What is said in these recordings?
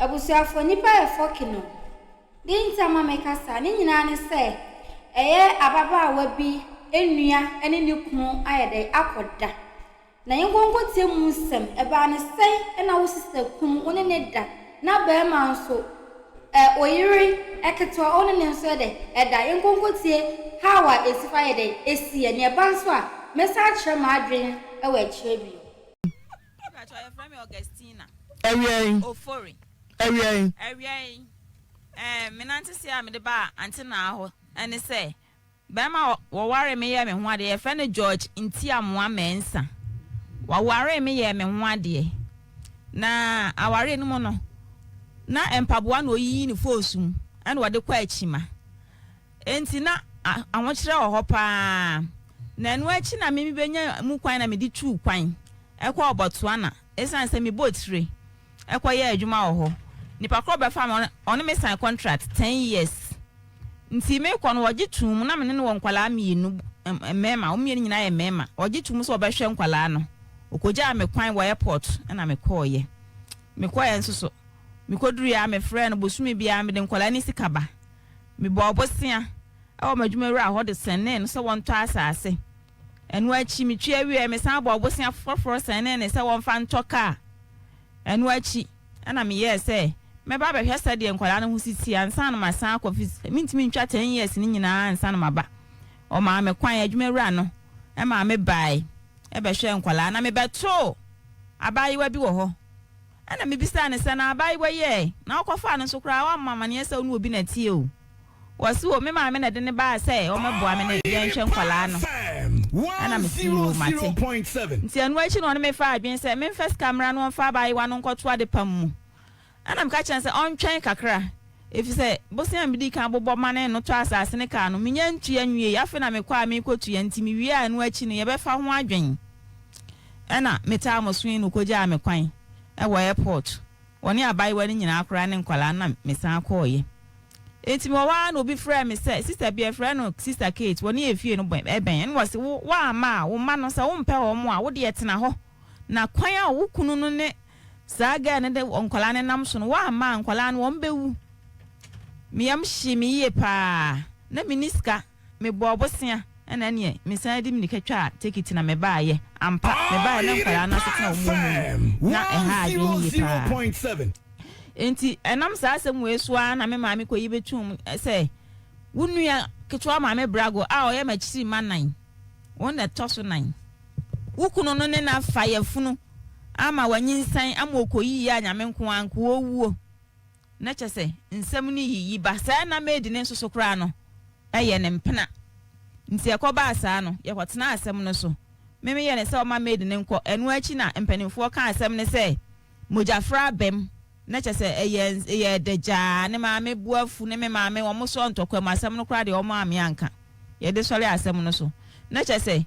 abusuafo nipa e fokino din tama mekasa ni nyina ne se eye ababaawa bi enua ene ne kunu ayede akoda na yengongo tie mu nsem eba ne sei na wo sister kunu one ne da na ba ma nso oyiri eketwa one ne nso de eda yengongo tie hawa esifa yede esi ne ba nso a mesa akire ma adwen e wa akire bi your friend Augustina. Ofori. Menante see am the bar Auntie Naa and they say, Bema worry me yam and what dear friend George in Tiam mensa. Worry me yam and one dear. Na our in mono. Na empabuan o yi ni fosum and what the quachima. Entina I want to hopper. Nan watching a mimi benya mukwana me di true quine. Ekwa Botswana esan se mi boatry ekwa ye adwuma ho nipa kro be fam on me sign contract 10 years nti me kɔ no wogi tum na me ne won kwala mienu mema o mienu nyina ye mema wogi tum so obehwe nkwala no okoja me kwan wo airport na me kɔ ye nsoso me koduru ya me friend bosumi bia me de nkwala ni sikaba me bo obosia e madwuma wura ho de senne no so won to asase enu achi mi twa wi me san bo obosia foforo senne ne se won fa ntoka enu achi ana me ye se me ba behwe sade nkwala no husiti ansa no masan akofisi mintimi ntwa 10 years ni nyina ansa no maba o ma me kwan adwuma wura no e ma me bai e behwe nkwala na me beto abayiwa bi wo ho ana me bisa ne se na abayiwa ye na okofa no so kra wa mama ne se onu obi na tie o wasi o me ma me na de ne ba se o me boa me na ye nhwe nkwala no ana me si o mate 0.7 nti anu achi no me fa adwen se me first camera no fa abayiwa no nkoto ade pam mu ana me ka chen se on twen kakra efi se bosia me di kan bobo mane no to asase ne ka no me nya ntu anwie ya fe na me kwa me kotu ya nti me wi anu achi no ye be fa ho adwen ana me ta amosuen no koja me kwan e wo airport woni abayiwa ni nyina akora ne nkwala na me san akoye enti me wa no bi frɛ me sɛ sister bi frɛ no sister Kate woni efie no ben no wase wa ma wo ma no sɛ wo mpɛ wo mo a wo de etena hɔ na kwan a wo kunu no ne saga ne de onkola ne nam so no wa ma onkola no wo mbewu me yam hyi me yie pa na miniska me bo bosia ɛna ne me san di me katwa take it na me ba ye ampa me ba na onkola na so tena wo mu na ɛha adwe yie pa 0.7 enti enam sa asem we so na me maame koyi betum se wunua ketwa maame brago a oye machiri manan won na toso nan wukuno no ne na fayefunu ama wanyinsan ama okoyi ya nyame nko anko owuo na kyese nsem ni yiyi ba sa na medi ne nso so kra no eye ne mpena nti ekoba asa no ye kwotena asem no so meme ye ne se o ma medi ne nko enu achi na mpanimfo ka asem ne se mojafra bem na chese eye deja ne maame buafu ne me maame wo mo so ntokwa masem no kra de o maame anka ye de sole asem no so na chese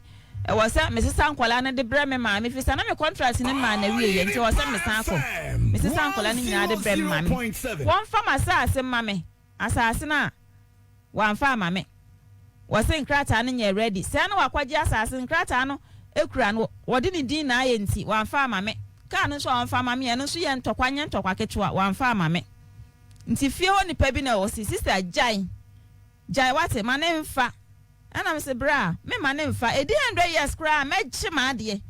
e wo se me sesa nkwala ne de bre me maame fi sa na me contract ne ma na wie ye nti wo se me san ko me sesa nkwala ne nyina de bre me maame won fa masa asem maame asase na wan fa maame wo se nkrata ne nye ready se na wakwaji asase nkrata no ekura no wo de ne din na aye nti wan fa maame ka no so amfa mame eno so ye ntokwa nye ntokwa ketewa wamfa mame nti fie ho nipa bi na wo si sister jai wate ma ne mfa ana me se bra me ma ne mfa edi 100 years kra me chi ma de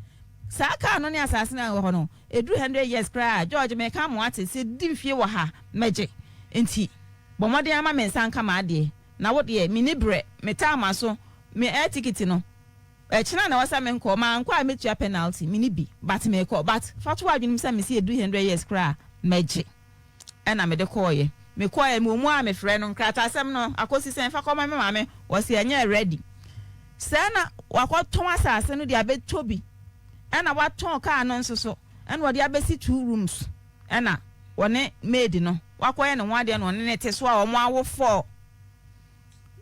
sa ka no ne asase na ho no edu 100 years kra George me ka mo ate se di fie wo ha meje nti bomode ama me nsa nka ma de na wo de me ni bre me ta ma so me air ticket no china na wasa me nko ma nko a metua penalty mini bi but me ko but fatu adwunim say me see 200 years kra meje na me de koye me mu a me frɛ no nkrata asɛm no akosi sen fa kɔma me maame wɔse anya ready sɛ na wakɔtɔn asase no de abɛtobi na watɔn car no nso so na wɔde abɛsi 2 rooms na wɔne maid no wakɔyɛ ne ho ade no ne te so a wɔn awo 4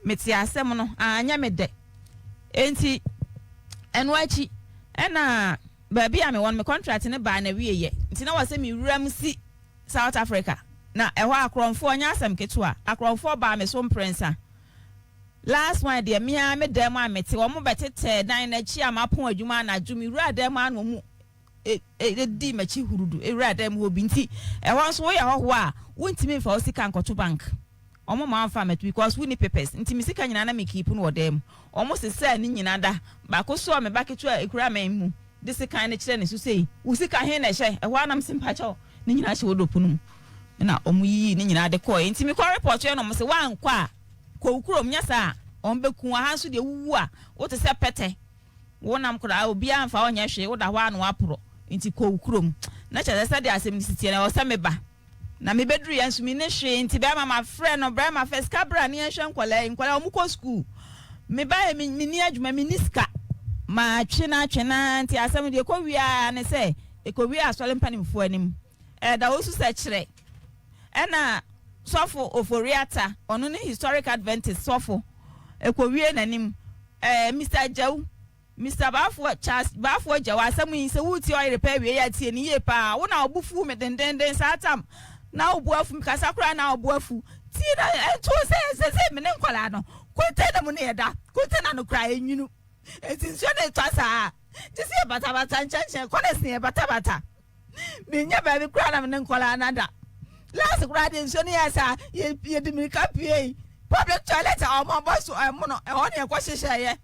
meti asɛm no anya me de enti enu achi ena baby ame won me contract ne ba na wieye nti na wase mi wuram si South Africa na ehwa akronfo nya asem ketua akronfo ba me so mprensa last one de me ha me dem amete wo mo betete dan na chi amapon adwuma na adwumi wura dem anu mu di machi hurudu ewura dem ho binti e won so ye ho a wontimi fa osika nkoto bank omo ma fa met because we need papers ntimi sika nyina na me keep no dem omo se say ni nyina da ba ko so me baketu ekura man mu this kind of chire ne so say usika he na hye e ho anam simpa cho ni nyina hye wodopunum na omo yi ni nyina de ko ntimi ko report ye no mo se wan kwa ko ukurom nya sa on beku ha so de wuwu a wo te se pete wonam kura obi amfa onye hwe wo da ho anu apro nti ko ukurom na che se de asem ni sitie na wo se me ba na me bedru ya nsumi ne hwe nti be ma friend no bra ma first cabra ne hwe nkwala omuko school me ba me ni adwuma me ni ska ma twena nti asem de ko wia ne se e ko wia asole mpanimfo anim da wo su se kire na sofo oforiata onu ni historic adventist sofo e ko wie nanim Mr. Jaw Mr. Bafuo Jaw asem yin se wuti Oyerepa wie ya tie ni ye pa wo na obufu me dendenden satam na obuafu kasakura na obuafu ti na entu se me ne nkola no kote na mu ne da kote na no kra enwunu etinso ne twasa ti se bata nchanche konesi bata me nya ba bi kra na me ne nkola na da last kra de nso ne yasa ye de mi kapie public toilet o mo boss mo no e ho ne ko hyehyɛ ye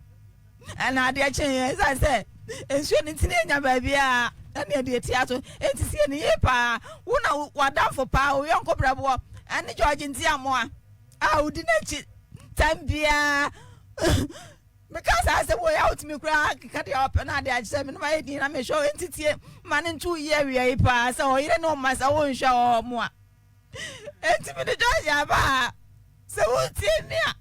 na de achen say enso ne ti ne nya ba bi a na de ti ato enti sie ne ye pa wo na wadamfo pa o yonko brabo ani George nti amoa a udi na chi tambia because I say we out me kra ka de up na de achen me no ma di na me show enti tie mane ntu ye wi pa say o yire no ma sa wo nhwa o mo a enti me de George aba se wo tie ni a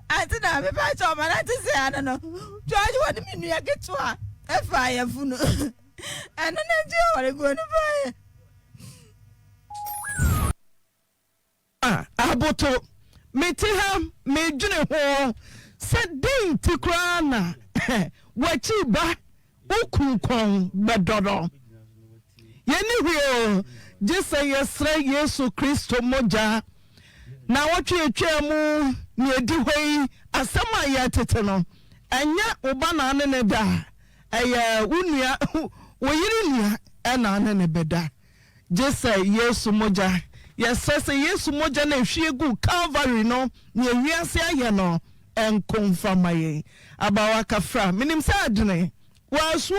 ati na me pa cho ma na ti se ana no George woni me nua getu a efa ya funu ana na je ore go no ba aboto metiha medwene ho se din ti kra na wachi ba okunkon bedodo yeni hwe jese yesre Yesu Kristo moja na wotwe etwa mu ne edi hoi asama ya tete no anya oba na ne da eye unua woyiri nua na ne beda jese Yesu moja yesese Yesu moja na hwie gu Calvary no ne wiase aye no enkonfamaye abawa kafra minim sa adene waso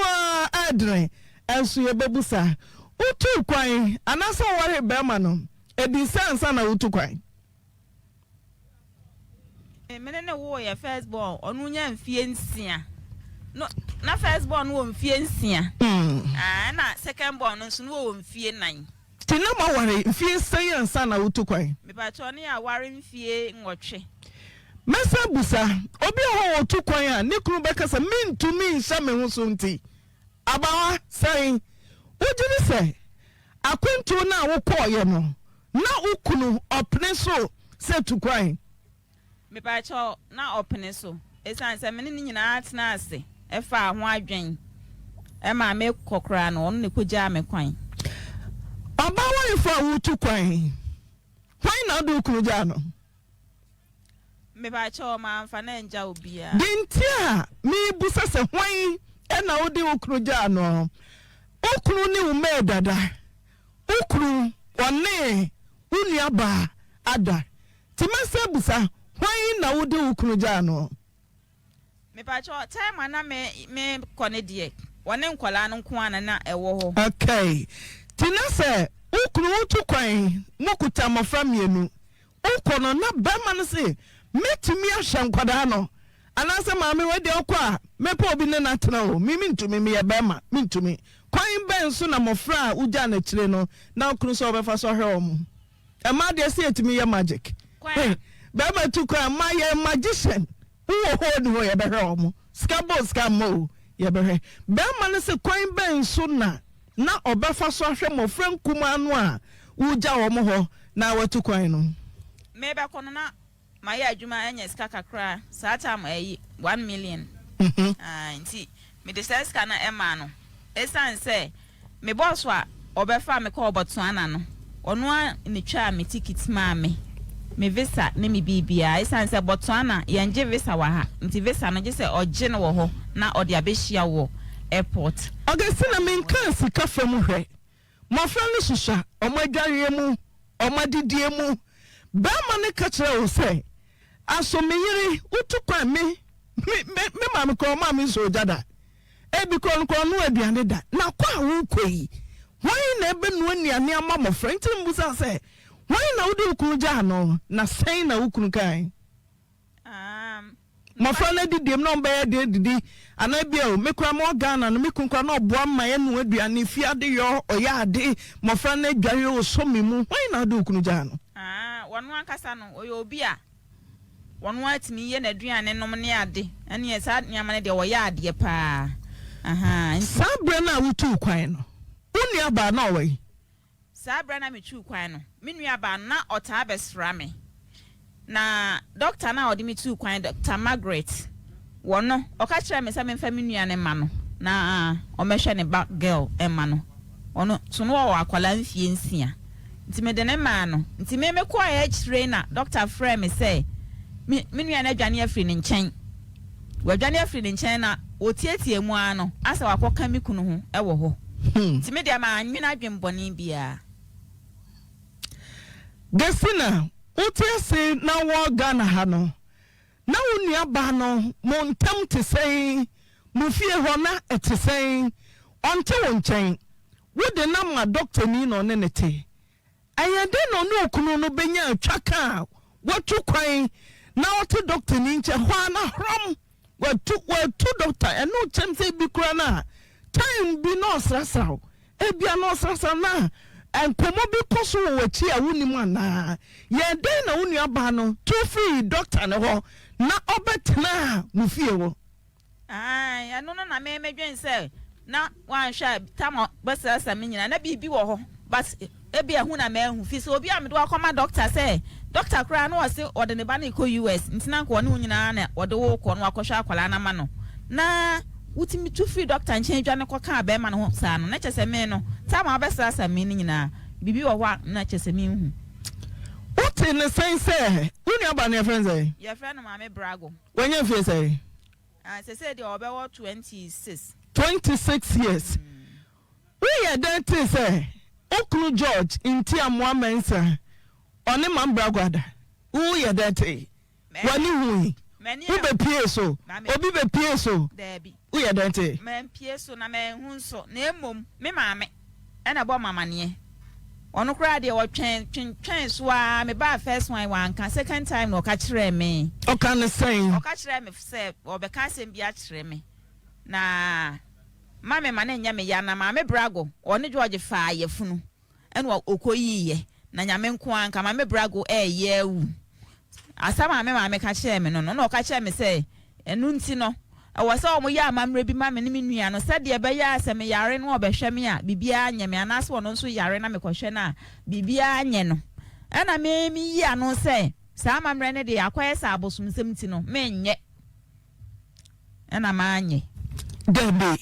adene enso ye bebusa utu kwan anasa ware bema no edi sansa na utu kwan mene ne wo ye first born onu nya mfie nsia no na first born wo mfie nsia na second born nso no wo mfie nan tina ma ware mfie sansa na utu kwan me pa cho ne ya ware mfie nwotwe mesa busa obi ho utu kwan a ne kunu bekasa mintumi nsa me ho so nti abawa sai ujiri se akwento na wokoye no na ukunu opne so se tukwan me pa cho na opne so esan se me ni nyina atena ase e fa ho adwen e ma me kokra no on ne koja me kwan abawa ifa wutu kwan kwan na do ukunu ja no me pa cho ma mfa na nja obia dintia mi busa se hwan e na odi ukunu ja no okunu ni ume dada okunu one unia ba ada timase busa hwan na wode okunu ja no me pa cho time na me kone die one nkwala no nko ana na ewo ho okay tinase okunu wutu kwan mokuta mafra mienu okono na bema no se metumi ahya nkwada no anase maame wede okwa mepa obi ne natena o mimi ntumi me ye bema mintumi kwan ben so na mofra uja na kire no na okunu so obefa so hwe omo e ma de se etimi ye magic bema tu kwan ma ye magician wo ho ni wo ye behwe omo scamo ye behwe bema no se kwan ben so na obefa so hwe mofra nkuma no a uja omo ho na watu kwan no me be kono na ma ye adwuma anya ska kakra saata ma yi 1 million nti me de ska na ema no esan se me boss wa obefa me ko Botswana no ono a ni twa me ticket ma me visa ne me bibia esan se Botswana ye nje visa wa ha nti visa no je se oje no wo ho na ode abehia wo airport. Okay, sina me nkan sika fam hwe. Mo fra ne hihya, omadware mu, omadidie mu. Ba ma ne ka kire wo se. Aso me yiri utukwa me ma me ko ma me so jada. E bi ko no aduane da. Na kwa wo koyi. Why na ebe no anuane ama mo fra nti mbusa se. Why na wo de ukunu ja no na sen na ukunu kan. My friend did them no bad did and I be make more gun and make no bomb my end would be an if you had your or ya day, my friend Gary so me moon. Why not do Kunujano? One Casano or your beer. One white me and a drian and nominiade, and yes, I yamane de Oyad, ye pa. And Sabrina would too quino. Only about Norway. Sabrina me too quino. Minua about not or tabes rame. Na doctor na odi me tu kwan Dr. Margaret wono oka kire me se me fa menua ne ma no na o mehwe ne back girl e ma no ono so no wo akwala mfie nsia nti me de ne ma no nti me kwa ya kire na doctor frɛ me se menua na adwane afiri ne nkyɛn wadwane afiri ne nkyɛn na otietie mu ano asa wakoka me kunu ho e wo ho nti me de ma anwena adwembɔne bia Desina Utiase na wo Ghana ha no na unia ba no montam te sei mufie ho na ete sei onte wo nkyɛn wo de na ma doctor ni no ne nete ayede no no okunu no benya atwaka watu kwan na wote doctor ni nkyɛ ho na hrom watu doctor eno kyemse bi kura na time bi no srasaw ebia no srasaw na and komobi koso wachi a woni mu ana ye den na woni aba no to free doctor ne ho na obetena mu fie wo ya no na me dwen se na wan hwa tam basa me nyina na bibi wo ho but ebi ehu na me ehu fi so obi a me do akoma doctor say doctor kra no wose ode ne ba na ko US ntina ko ne nyina na ode wo ko no akohwa akwala na ma no na utimi to free doctor nchen dwane ko ka ba ma no ho sa no na chese me no tama abesa sa me ni nyina bibi wo hwa na chese me hu uti ne sense uni aba ne friends eh your friend ma me brago wenye fie say say de obewo 26 years we ya dente say okru George inti amwa mensa oni man brago ada u ya dente wani hui ube pie so obi be pie so debi uye dente men pie so na men hu so na emom me maame e na bo mama ne ono kra de wo twen so a me ba first one wan ka second time no ka kire me o kan say o ka kire me se o be ka sem bia kire me na mame ma na nya me ya na mame brago oni George fa yefunu eno okoyiye na nya me nko an ka mame brago ye wu asama mame ka kire me no o ka kire me se enu nti no awasa omo ya amamre bi mame ne menua no sade ebe ya asem yare no obehwe me a bibia anye me anaso ono nso yare na me kohwe na bibia anye no ana me mi yi anu se sa amamre ne de akoye sa abosumsem ti no me nye ana ma anye debe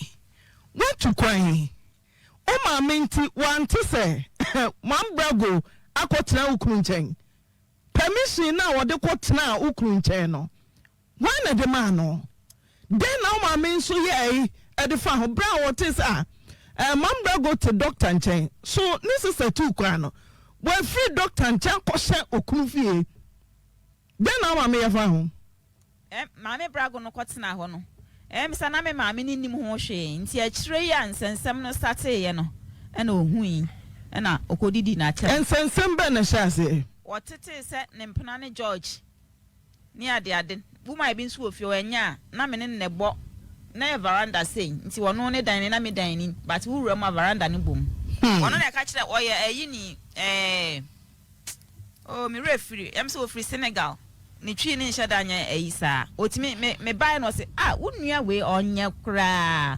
wetu kwan o ma menti wanti se mambrago akotena ukuru nchen permission na wode kotena ukuru nchen no wana de ma no den na ma me nso ye e de fa ho bra what is mambrago go to doctor nchen so this is two kwan no we free doctor nchen ko hye okuru fie den na ma me ye fa ho mame brago no kotena ho no misa na me maame ni nim ho hwe nti a kire ya nsensem no starte ye no na ohui na okodidi na cha nsensem be na hyase wotete se ne mpena ne George ni ade buma bi nso ofio enya na me ne nebo na veranda sei nti wono ne dan na me dan ni but wura ma veranda ne bom wono na ka kire oye ayi ni mi refri so ofri Senegal ni twi ni nhyada anya ayisa otimi me buy no se wonua we onye kra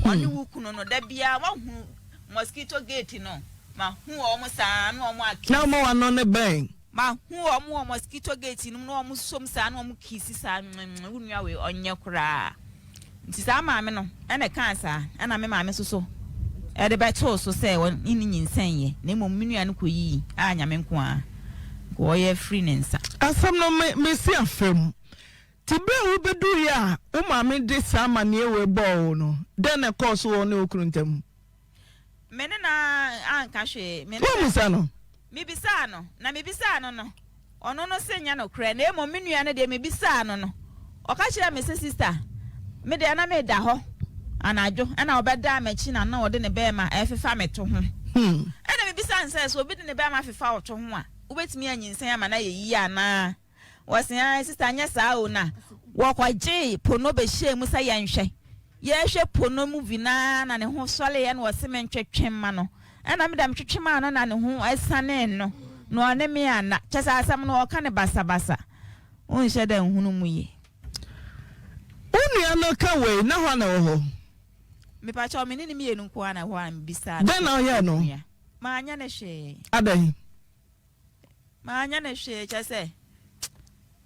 oni wukuno no da bia wa hu mosquito gate no ma hu o mo sa no o mo aki na mo wano ne ben ma hu o mo mosquito gate no o mo som sa no o mo kisi sa wonua we onye kra nti sa ma me no ene kan sa ana me ma me so e de beto so se won ni nyinsan ye na mo menua no koyi anya me nko a Oye free nensa. Asam no me si afem. Tibe ubedu ya umami de sama niwe bo no. Den e course wo ne okruntem. Mene na anka hwe. Wo musa no. Mibisa no. Na mibisa no. Ono no senya no kra na emo menua ne de mebisa no. Oka kire me sister. Me de na me da ho. Anajo na obeda machi na ode ne be ma efefa meto ho. Ena mebisa nse so obi de ne be ma fefa oto ho a. Ubetimi anyinsen ama na yeyi ana. Wasia sister anya saa o na. Wakwaje pono be hye mu sa yanhwe. Ye hwe pono mu vina na ne ho sole ye na wose mentwetwem ma no. Ena me da metwetwem ma no na ne ho asane no. No ane me ana. Chesa asam no oka ne basa basa. Onhye da nhunu mu ye. Unu no ka we na ho na ho. Me pa cha me ni me yenu ko ana ho am bisa. Den na ye no. Ma anya ne hwe. Adan. Ma anya ne hwe chese.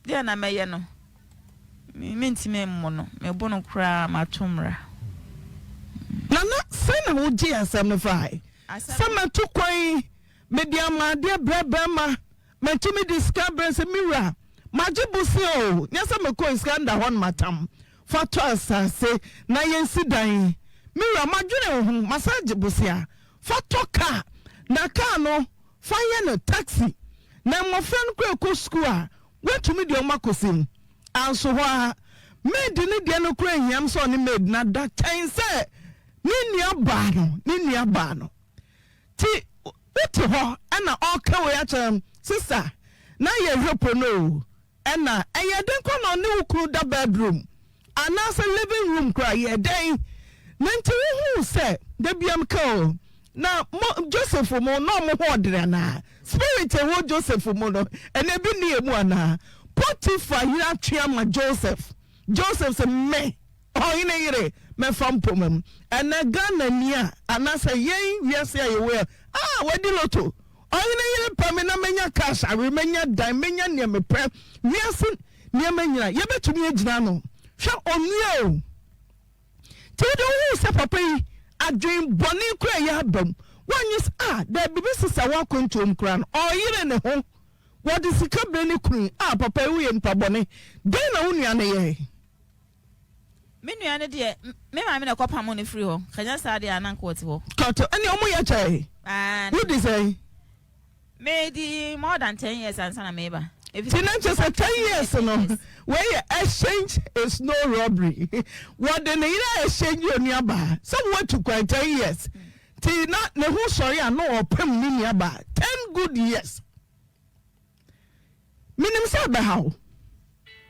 Dia na me ye no. Me ntime mo no. Me bo no kra matomra. Nana say na wo gi asam no fai. Sama to kwan media ma de brabama. Matumi discover se mira. Majibusi o. Nyasa me ko iskanda hon matam. Fato asase na yensi dan. Mira madwene ho massage busia. Fato ka na ka no fire no taxi. Na mo friend ko school a wetumi de omakosim. Anso ho maid ni de no kura hiam so ni maid na da tan se ni nia ba no. Ti uti ho ana oka we a sister na ye hopo no. Ena eyeden ko no ne ukuru da bedroom. Anasa living room kura ye den. Nanti hu se de biam ka na Joseph mo no mo hodre na. Spirit wo Joseph mo no ene bi ni emu ana. Potiphar hira twama Joseph. Joseph se me oyine yire me fam pomam. Ene Ghana nia anasa yen wiase ayewe. Wedi loto. Oyine yire pa me na menya cash, I remenya dan menya ne me pre. Wiase ne menya ye betumi agina no. Hwa onue o. Ti do hu se papa yi adwen boni kura ya bam. One is there be sister wa kontom kura no. Oyire ne ho. What is the company queen? Papa, we and Pabone. Then only an ye. Menu, dear, me, I'm in a copper money free. Can you say the uncle? Cut any omoya. And what do you say? Maybe more than 10 years and son of maybe. If it's not just 10 years, no. Where exchange is no robbery. What the name exchange you nearby? Somewhere to quite 10 years. Till not the whole sorry, I know or pem nearby. 10 good years. Minim say be how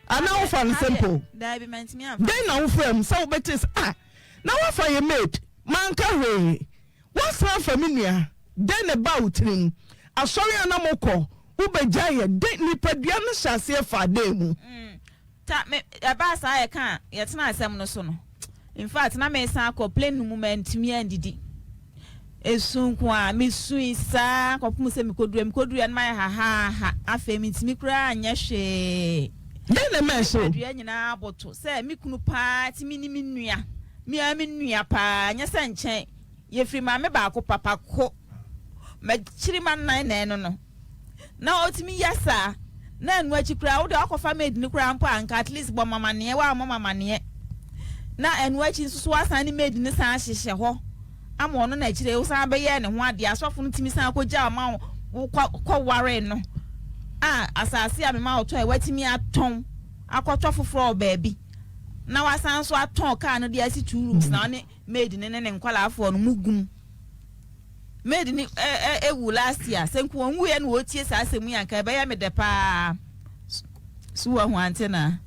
ana fan simple that be meant me then na ufem so betis na wa fa ye mate man ka we what's na familiar then about him asori anamoko ubeja ye den nipadua no hyase fa dem ta me ba sa ye kan ye tena asem no so no in fact na me san complain moment me andidi esunku a misu isa kopum se mikoduru en mai ha afemi timi kura anya hwe den na me so dua nyina aboto se mikunu pa timi ni minua mi a minua pa anya se nchen ye firi ma me ba ko papa ko ma chiri man nan no na otimi yasa na anu achi kura wo de akofa maid ni kura mpo anka at least bo mama ne wa mama ne na anu achi nsusu asan ni maid ni san hyehye ho ama no na kire wo san be ye ne ho ade asofo no timi san akogya ma wo ware no asase a me ma oto e watimi aton akotwa foforo baabi na wasan so aton ka no de asi 2 rooms na ne maid ne nkwala afo no mugum maid ni ewu last year senku onwu ye no otie sa asemu yanka be ya me de pa suwa ho Auntie Naa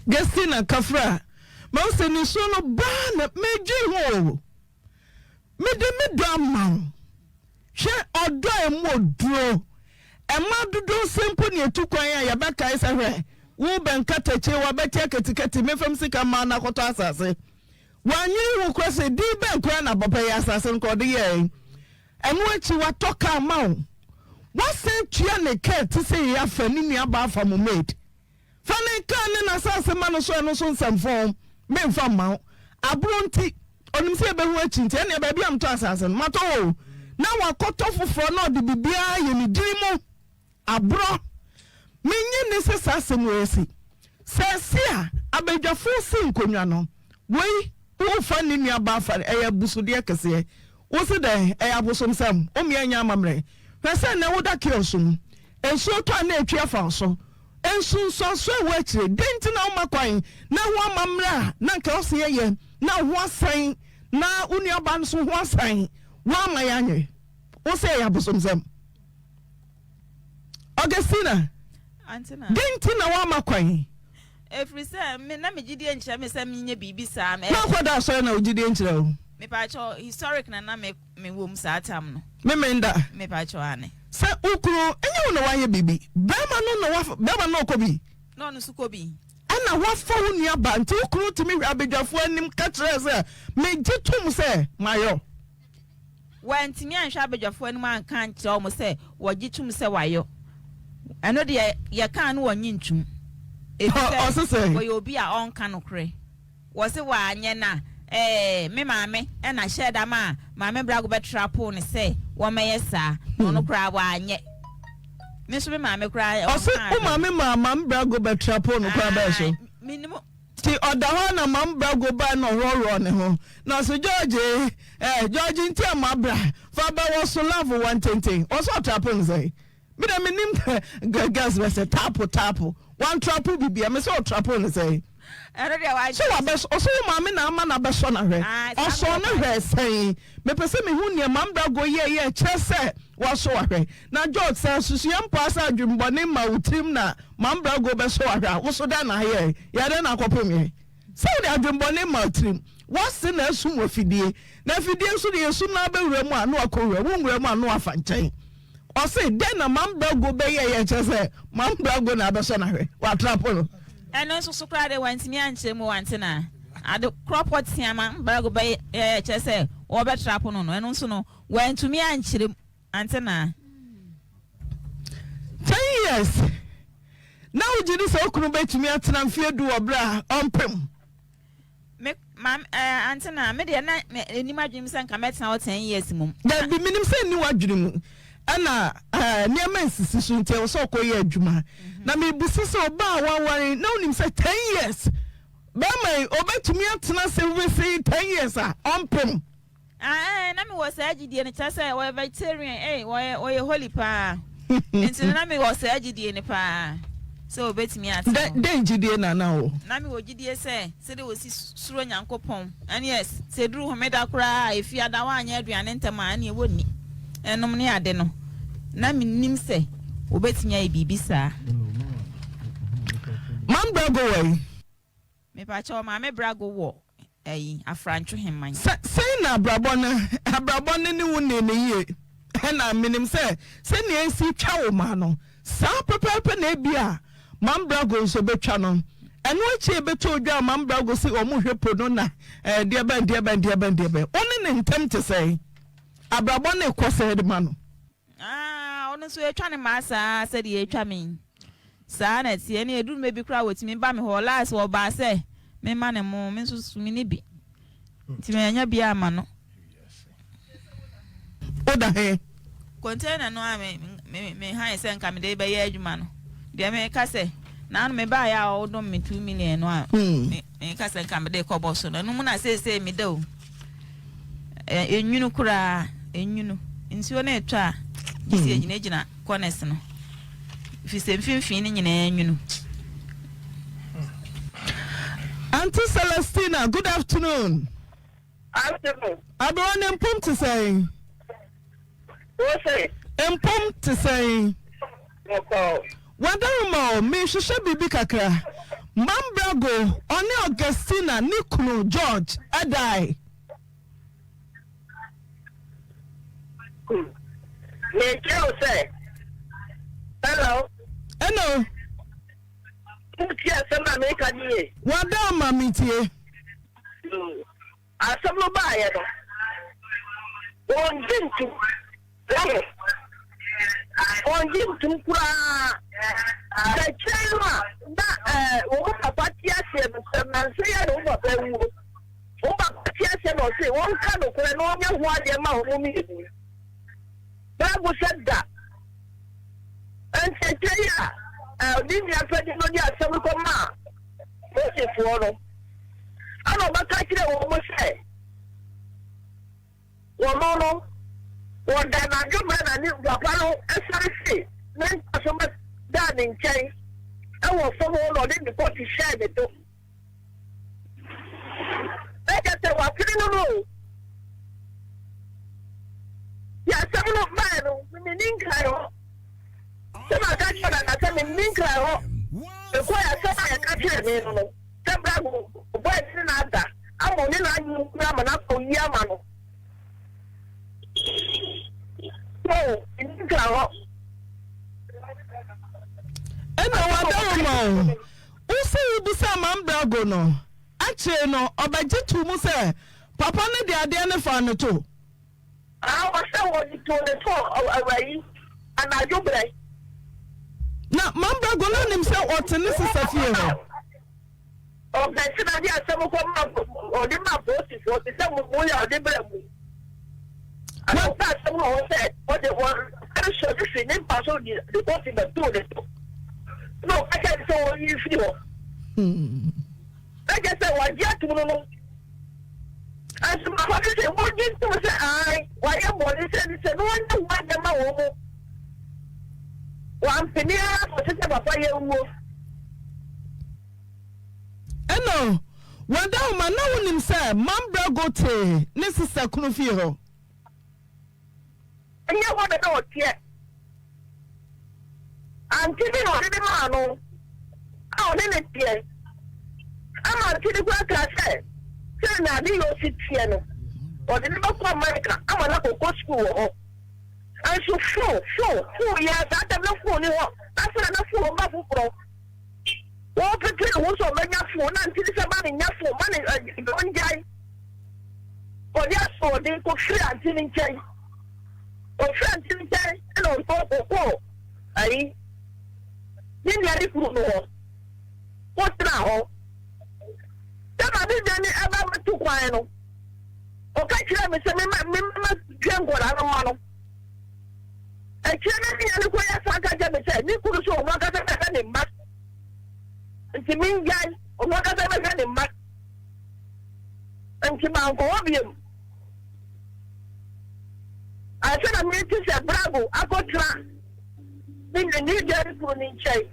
Gestina Kafra ma se ni so no ba na meji ho me de me drama she odo emoduro ema dudu simple ne etukwan ya yabaka isa hwe wo benkata che wa betia ketiketi mefam sika ma na koto asase wanyi wo kwese di benkwa na papa ya asase nko de ye enu achi watoka ma wo wasen tua ne ke ti se ya fani ni aba afa mo maid fani kan ne na asase ma no so nsamfo me mfa ma abronti onim se be hu achi nti ene ba bia mto asase mato na wakoto foforo na de bibia ye ni diri mu abro menye ne se sase mu esi Sasia abedwafo sin konwa no wei wo fa ni nua ba fa eya busode kese wo se den eya bosom sam o me anya amamre hwese na wo da kiosum enso to na etwa fa so enso so so e wa kire denti na wo makwan na wo amamre na nka wo se ye na wo asan na unua ba nso ho asan wo amayanye wo se eya bosom sam Augustina Antina denti na wo makwan every say me na me gidi enche me say me nye bibi sa me na kwada so na ogidi enche o me pa cho historic na me wom sa tam no me menda me pa cho ane se ukuru enye wo na waye bibi bema no na bema no kobi no no su kobi ana wafa wo nua ba nti ukuru timi hwa abedwafo anim ka kire se me gitum se mayo wantimi anhwa abedwafo anim anka nche o mo se wo gitum se wayo eno de ye kan no wonyi ntum we obi a onka no kre wo se wa anye na me maame e na sheda ma maame brago betrapo ne se wo meye sa no kra wa anye me so me maame kra o se o maame maame brago betrapo no kra ba so minimum ti odaho na maame brago ba no roro ne ho na so George George nti amabra fa ba wo so love 110 o so trapo ne say me da minim gas we say tapo one trapo bibia me say o trapo ne say so wa be so maame na ama na be so na hwe o so na hwe say me pese me hu ne mambra go ye kire se wo so wa hwe na George say susuyam po asa adwumbone ma utrim na mambra go be so wa hwe wo so da na ye ya da na akopom ye say the adwumbone ma utrim wasi na esum wafidie na fidie so de esum na be wura mu anu akowura wo wura mu anu afa nchen o say den na mambra go be ye kire se mambra go na be so na hwe wa trapo no eno so kra de wantimi anche mu wantina ade crop pot siama brago be chese wo be trapo no eno so no wantumi anchire antina 10 years now jini so okunu betumi atena mfie du obra ompem me mam antina me de na enima dwim se nka metena 10 years mum da bi minim se ni wadwiri mu ana niema nsisi so ntia wo so koye adwuma na me busi so ba wanware na unim se 10 years ba mai obetumi atena se we say 10 years ompem na me was agidie ne chase we vegetarian we holy pa nti na me was agidie ne pa so obetumi atena den gidie na o na me wo gidie se de wosi suro nyankopon and yes se duru homeda kura efia da wa anya aduane ntama na e woni enom ne ade no na me nim se obetinya e bibisa man brago way me pa cho ma me brago wo afrancho hemman say na abrabone ni woni ne ye na minim se ne ensi twa wo ma no sa pepepe na bia man brago so betwa no eno achi beto odwa man brago si omo hwepo no na dia ban oni ne ntem te say abrabone kwose de ma no ono so etwa ne masa se de etwa me sa na tie ne edu me bi kra wotimi ba me ho last wo ba se me ma ne mo me so sumi ne bi ti me anya bi ama no oda he container no me han se nka me de be ye adwuma no de me ka se na no me ba ya odo me 2 million no me ka se nka me de ko boso no mu na se me do enwunu kura enwunu nsuo na etwa isi egina corners no fi se mfimfin ni nyina enwunu. Auntie Celestina, good afternoon. Afternoon. Abron empom to say. What say? Empom to say. Okay. Wadarmo, me sheshe bibi kakra. Mambrago, oni Augustina, Nikunu, George, Adai. Me tell say. Hello. Hello. Mutia sama me ka die. Wadama mitie. Asamo ba ye no. Onjintu. Onjintu kura. Da chema da wo papa tia se na se ya no papa wu. Wo papa tia se no se won ka no kura no nya ho ade ma ho mi. Bible said that. And say ya, didn't you afraid no dia some come Ose for no. Ano ba ka kire wo mo se. Wo no. Wo da na dwuma na ni papa no esarisi. Men asoma da ni nchen. E wo fo mo no de ko ti share de to. Eke wa kiri no. Ya sabu no ba no, mi ninka yo. Sema ka kira na se mi ninka yo. E ko ya se ya ka kire me no. Sebra go boy ti na ada. Amo ni na anyu kura ma na ko yi ama no. So, ninka yo. Ena wada mo. Usi ibisa mambrago no. Ache no obaje tu mu se papa ne de ade ne fa no to. Ah, wa se wo di to ne to awai. Ana jobre. Na mambrago no nim se otene sisafie ho. O be se na dia se mo ko ma o di ma post so ti se mo ya o di bre mu. Ana ta se mo o se o de wo ka so di fi ni pa so di post be to de to. No, I can't say what you feel. I just say what you have to know. As my father said, what you do say, I, why am I saying, no one want them over. One penny for such a fire wolf. Eno, wada ma na wonim se mambrago te ne sisa kunu fie ho. And you want to know yet. Auntie no de ma no. Ah, ne ne tie. Ama auntie de kwa ka say. Say na di yo sit tie no. O de ba ko America, ama na ko school ho. And so four years that dem no phone ni ho. That's na phone ba fu pro. Wo pete wo so manya phone na auntie se ba ni nya phone, ma ni don jai. O dia so de ko free auntie ni jai. O free auntie ni jai, no ko. Ai Nini ari kuru no. What now? Tama bi dani aba mtu kwa no. Oka kira me se me gwengo la no no. E kira ni ani ko ya saka je me se ni kuru so o maka se me ma. Nti min gai o maka se me ma. Nti ma ko obiem. A se na mi ti se bravo akotra. Ni jari kuru ni chai.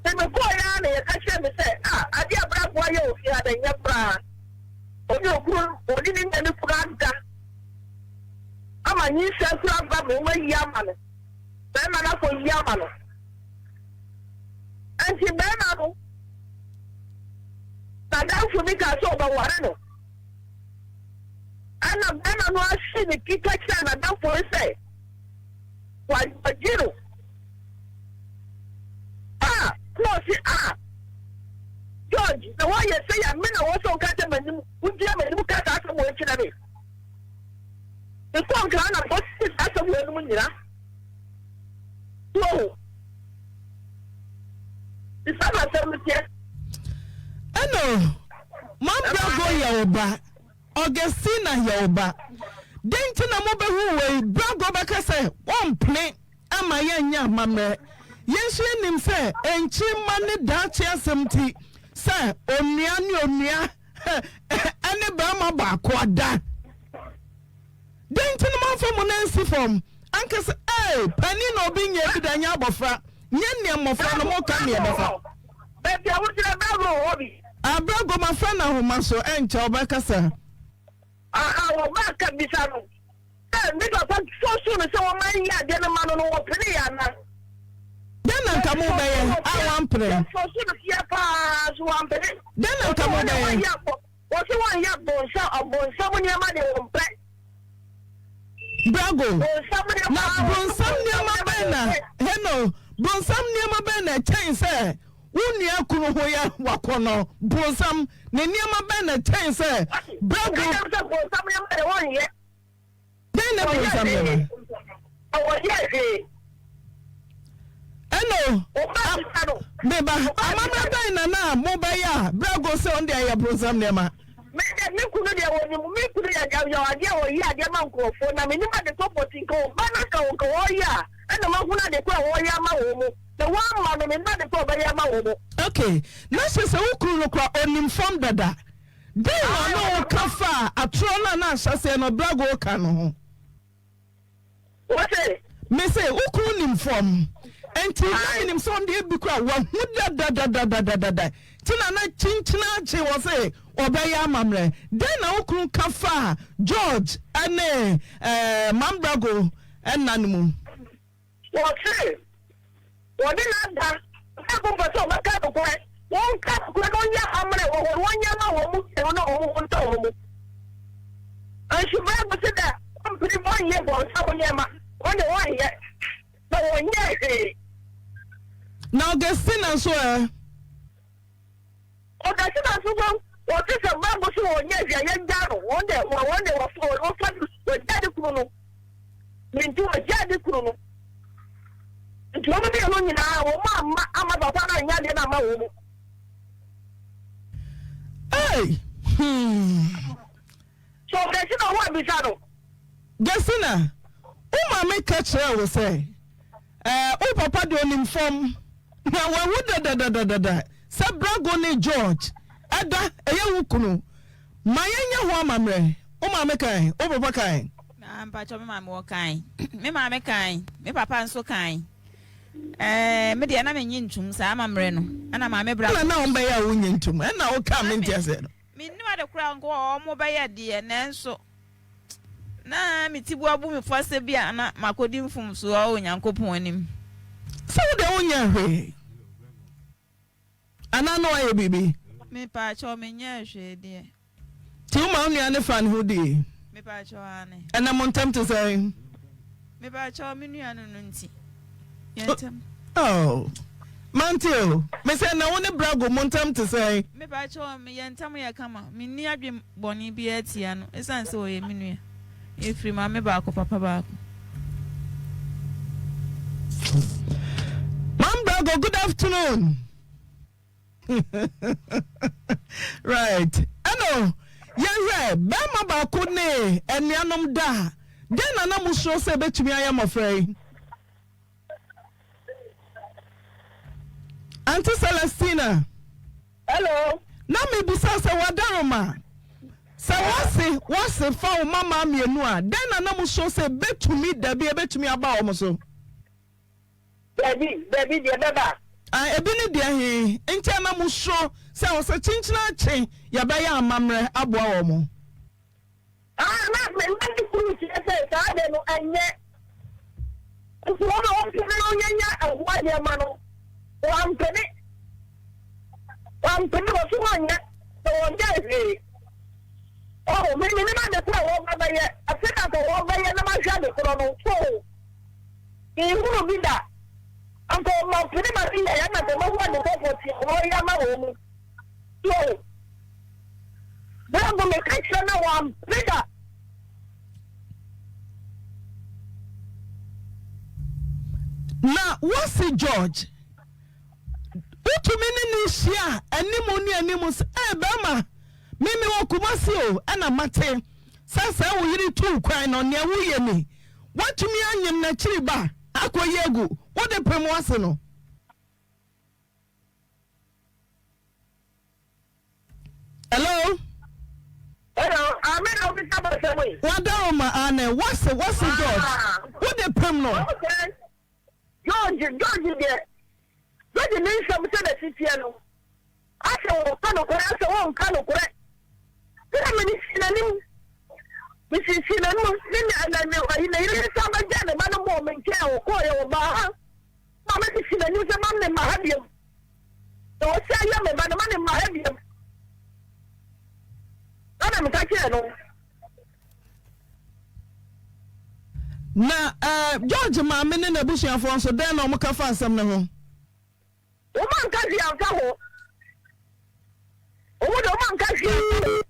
Se me ko ya na ya ka che me se adi abra kwa yo fi ada nya bra. Obi okuru odi ni ni furanta. Ama ni se kura ba me ma yi ama no. Be ma na ko yi ama no. Anti be ma no. Ta da fu mi ka so ba ware no. Ana be ma no ashi ni kika cha na da fu se. Wajiro. Close George, the one you say I mean I also got them and would you have a look at that way to me? The phone can have what's that's a woman, you know? No. The summer 70th. Eno, mambrago yaoba, Augustina yaoba. Denti na mo behu we brago beka se one plane ama yenya mamre yensu enim se enchi mane da che asemti se onua ni onua ane ba ma ba ko ada denti na mo fa mo nansi fom anka se pani na obi nya bidanya abofra nya mmofra no mo ka ne befa Baby I want to brago obi abrago ma fa na ho maso encha obeka se wa back bisano. Me do fa so soon so o man ya de na mano no wo pele ya na. Den nka mo be ye awan pre. So soon ya pa so wan pele. Den nka mo be ye. Wo se wan ya bonsa mo ni ma de wo pre. Brago. Na bonsam ni ma be na. Hello, bonsam ni ma be na chen se. Wuni akuru ho ya wakono bonsam ne niam be na chen se. Brago. Bonsam ni ma de won ye. Den na bonsam ni. Oh yes. Hello. Beba, amama be na mo be ya. Brago se on dey ya bonsam ni ma. Me kunu de woni me kunu ya ade o yi ade ma nkofo na me ni ma de support nko ba na ka o ya. Ana ma kuna de kwa wo ya ma wo mu. The one man in the problem. Okay, now she said, who could uninformed dada? They are no kafa, a troll and answer, and a blago canoe. What it? Me say, who could inform? And telling him Sunday because one would da. Tina chinchina was a obey mamre. Then I could kafa, George, and Mambrago, and Nanimu. What it? What did I do? I go for some kind of way. One cut on your hammer or 1 year old. And she never said that. I'm pretty 1 year old. Only 1 year. But 1 year. Now, Gestina, so. Oh, that's not what is a bamboo on yes, young down. One day was for Daddy Kuno. Into a Daddy Kuno. It's one of the only now, I'm about 1 year and I'm a woman. Hey! So there's no one beside. Gestina, who make catch her will say, oh, Papa don't inform. Now, what would Sabragoni George, Ada, a young Kuno, my young woman, oh, Mamma Kai, oh, Papa Kai. I'm part of my more kind. Me, Mamma kind, me, Papa, and so kind. Mediana in Chum, Sam, Reno, and I'm a brother now by a winning to me, and now come in desert. Me knew the crown go all more by a dear, and so. Na me tibua boom for Sebia, and my codim from so young coupon him. So the only and I know a baby. Me patch or me, dear. 2 months and a fan who did. Me patch or Annie. And I'm on time to say, me patch or me, oh, Mantio, me say no one brago montam to say. Me patch or me, and tell me I come out. Me near be Bonnie be at Tiano. It's not so a minute. If you mamma back of Papa back. Mam brago, good afternoon. Right. Ano, yeah, Bama Bakune, and Yanum da. Then Anamu show say bet to me, I am afraid. Auntie Celestina. Hello. Na me bisa se wadaroma. Se wase fa mama me enua. Then Anamu show say bet to me there be bet to me about omoso. Baby, dear baba. Ebini dia he enti na mu so se o se chinchina chen ya ba ya amamre aboa wo mo Na me ndi kuru ti se sa de no anye so no o ti no nyanya awa de ma no wan peni wo so anya so nja e oh me na de kwa wo ba ye afika ko wo ba ye na ma hwa de kuro no so e huru bi da Uncle, my pretty much in the end of the moment, the so, then the location one bigger. Now, what's it, George? What to many this year, and Nimoni and Nimus, Bama, Mimi Wakumasio, and a mate. Sasa, we really too crying on your way. What to me, I am not chiba, Aqua Yegu. What the promotion? Hello? Hello, I'm in office about the way. What down my Anne? What's the George? What the promo? George, there. What the name some Senate? I saw one canoe correct. Mrs. Sinano, and I know I know some again, a man woman care or coil bar. Mamma Sinano, a man in my head. So say I'm a man in my head. I'm a catcher. Now, George, my men in the bush and for so then I'm a cafe some no. Woman can't see our cow. Oh, the man can't see.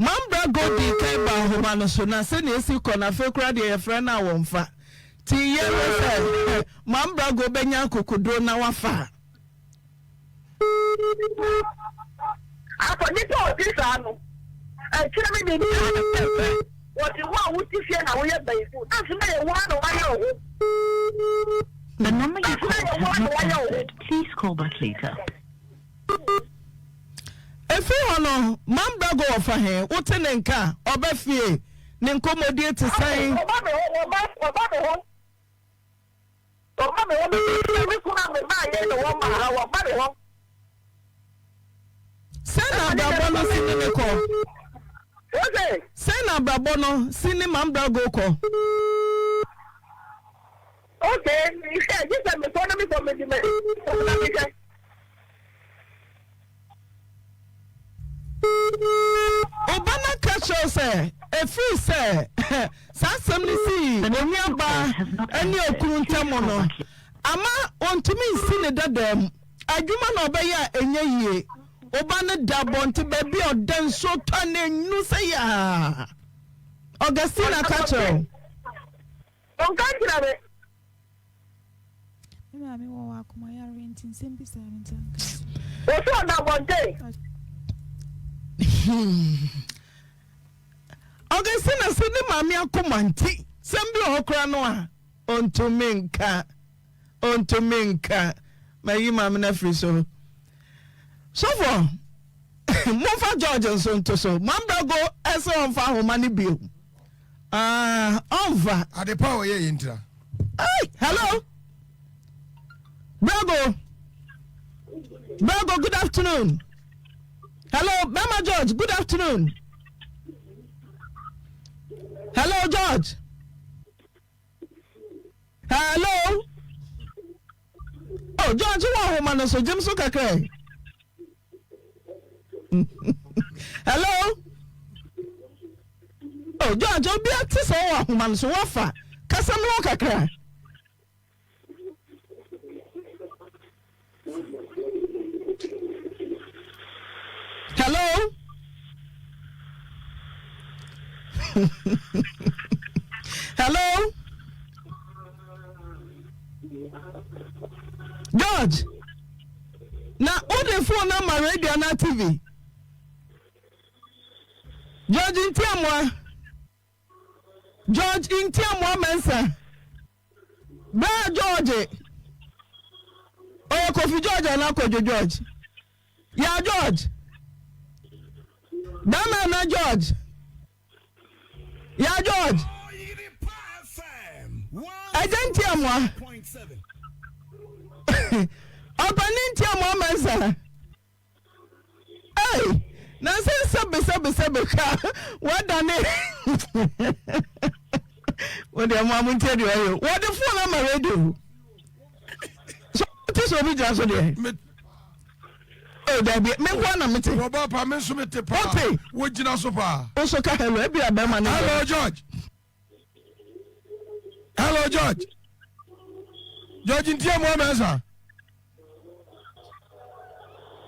Mambra go di kai ba homa no so na se na esi kɔ na fe kura de yefra na wonfa ti yero se mambra go benya kokodro na wafa akɔni to odi sa no ɛkyerɛ mi de ni what you want would see and I will have by food. That's my one. The number you called has not answered. Please call back later. If you know, Mamba go for him, what's an enka, or Beffie, Nincommodate to say, Send a Babono Cinema. Send a Babono Cinema Brago. Okay, you said this is the economy for me. Obama Casho say, a free say, Sassam see, and nearby, and your Kuntamono. Ama want to me sin a dadam. I do man obey a ye. Obana dabon to baby or dance so turning no say ya. Augustina Cacho. Don't catch it. Mammy, walk my renting simple 7. What's on that one day? Augustina said the mammy Akumanti. Sembi Okranoa. On to minka. My mamma free so. So for Mofa George and son to so. Mamba go as on for money bill. Over at the power ye intra. Hey, hello. Brago, good afternoon. Hello, Mama George, good afternoon. Hello, George. Hello. Oh, George, you are home, so James Okake. Hello. Oh, George, you'll be at this hour, man, so offer. Cassandra Okake. Hello? Hello? George? Now, all the phone on my radio and TV. George in Tiamwa. George in Tiamwa, Mensa. Where George? Oh, Coffee George and Uncle George. Yeah, George. Dama na George. Yeah, George. Oyerepa FM. Agenti amwa. Opaninti amwa mansa. Hey, na sabe ka. What done it? What the mama tell you? What the phone am I radio? So this will be just there. Oh, there be me one amete. Robapa me so mete pa. Okay. Wo gina so pa. O so ka hello, e bi abema na. Hello George. Hello George. George ntia mo mensa.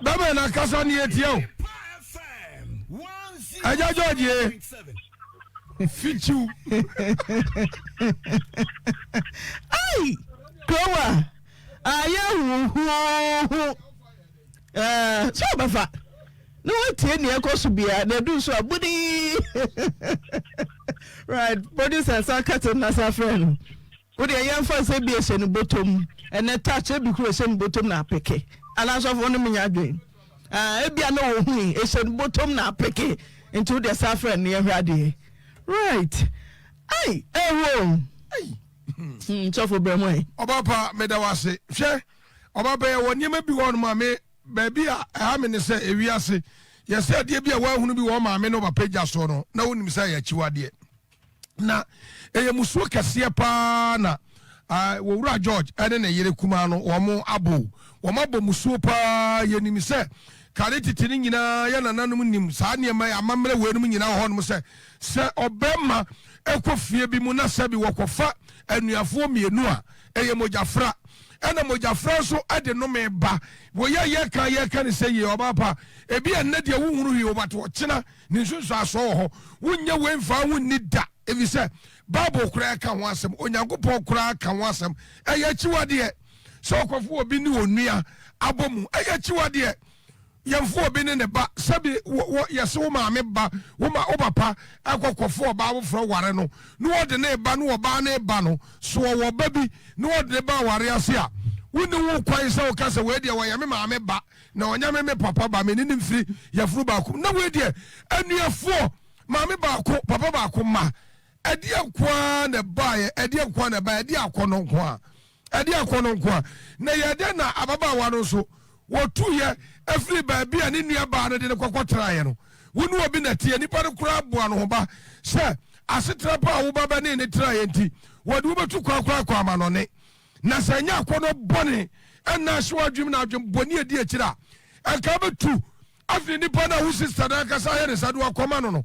Dama na kasa ni etie o. Aja George. Fichu. Ai! Kowa. Aya so bafa. No tie ne ekoso bia na do so abudi. Right, producer Sakata na sa friend. Wo de yan fa se bia se no bottom. Ene touch e bi kuro se no bottom na peke. Ala so fo no menya adwen. E bia na wo hu e se no bottom na peke. Into the sa friend ne hwade. Right. Ai, wo. Ai. So for bremo. Obapa medawase. Hwe. Obaba ye woni ma bi won ma me baby a ha me ne se ewiase. Ye se de bia wa hunu bi wo ma me no papa gya so no. Na wonim se ya chiwade. Na eye musuo kase pa na wo wura George ene ne yere kuma no wo mo abo musuo pa ye nim se kare titini nyina ya nananum nim saa ne ma amamre wenum nyina ho no se obema ekofie bi mu na se bi wokofa anuafo mienu a eye mojafra ena mojafra so ade no me ba wo ye ka ne se ye obapa ebi enne de wo hunu hi obato ochina ne nsunsu aso ho wonnya wenfa wonni da ebi se Bible kura ka ho asem onyankopon kura ka ho asem eye chiwade so okofo obi ni onua abomu eye chiwade yɛmfo obi ne ne ba sabi yɛse wo maame ba wo papa akɔkɔfo ɔba wofrɛ ware no na wɔde ne ba no ɔba ne ba no so wɔ ba bi na wɔde ne ba ware ase a wone wo kwan sɛ wo ka sɛ wei deɛ wɔyɛ me maame ba na ɔnya me papa ba me ne ne mfiri yɛfuru baako na wei deɛ anuafoɔ maame baako papa baako ma ɛdeɛ kwa na baeɛ ɛdeɛ kwa na baeɛ ɛdeɛ akɔ no nko a na yɛde na ababaawa no so wɔtu yɛ afiri baabi a ne nua baa no de ne kɔkɔ traeɛ no wo ne obi na tie nipa no koraa boa no ho ba sɛ asetena pa a wo ba bɛ ne traeɛ nti wɔde wobɛtu korakora kɔ amanɔne na sɛ nyɛ akɔ no bɔne ɛna ahye w'adwem na adwem bɔne adi akyiri a ɛnka bɛtu afiri nipa no a wo sista no ankasa yɛ ne sa de wakɔma no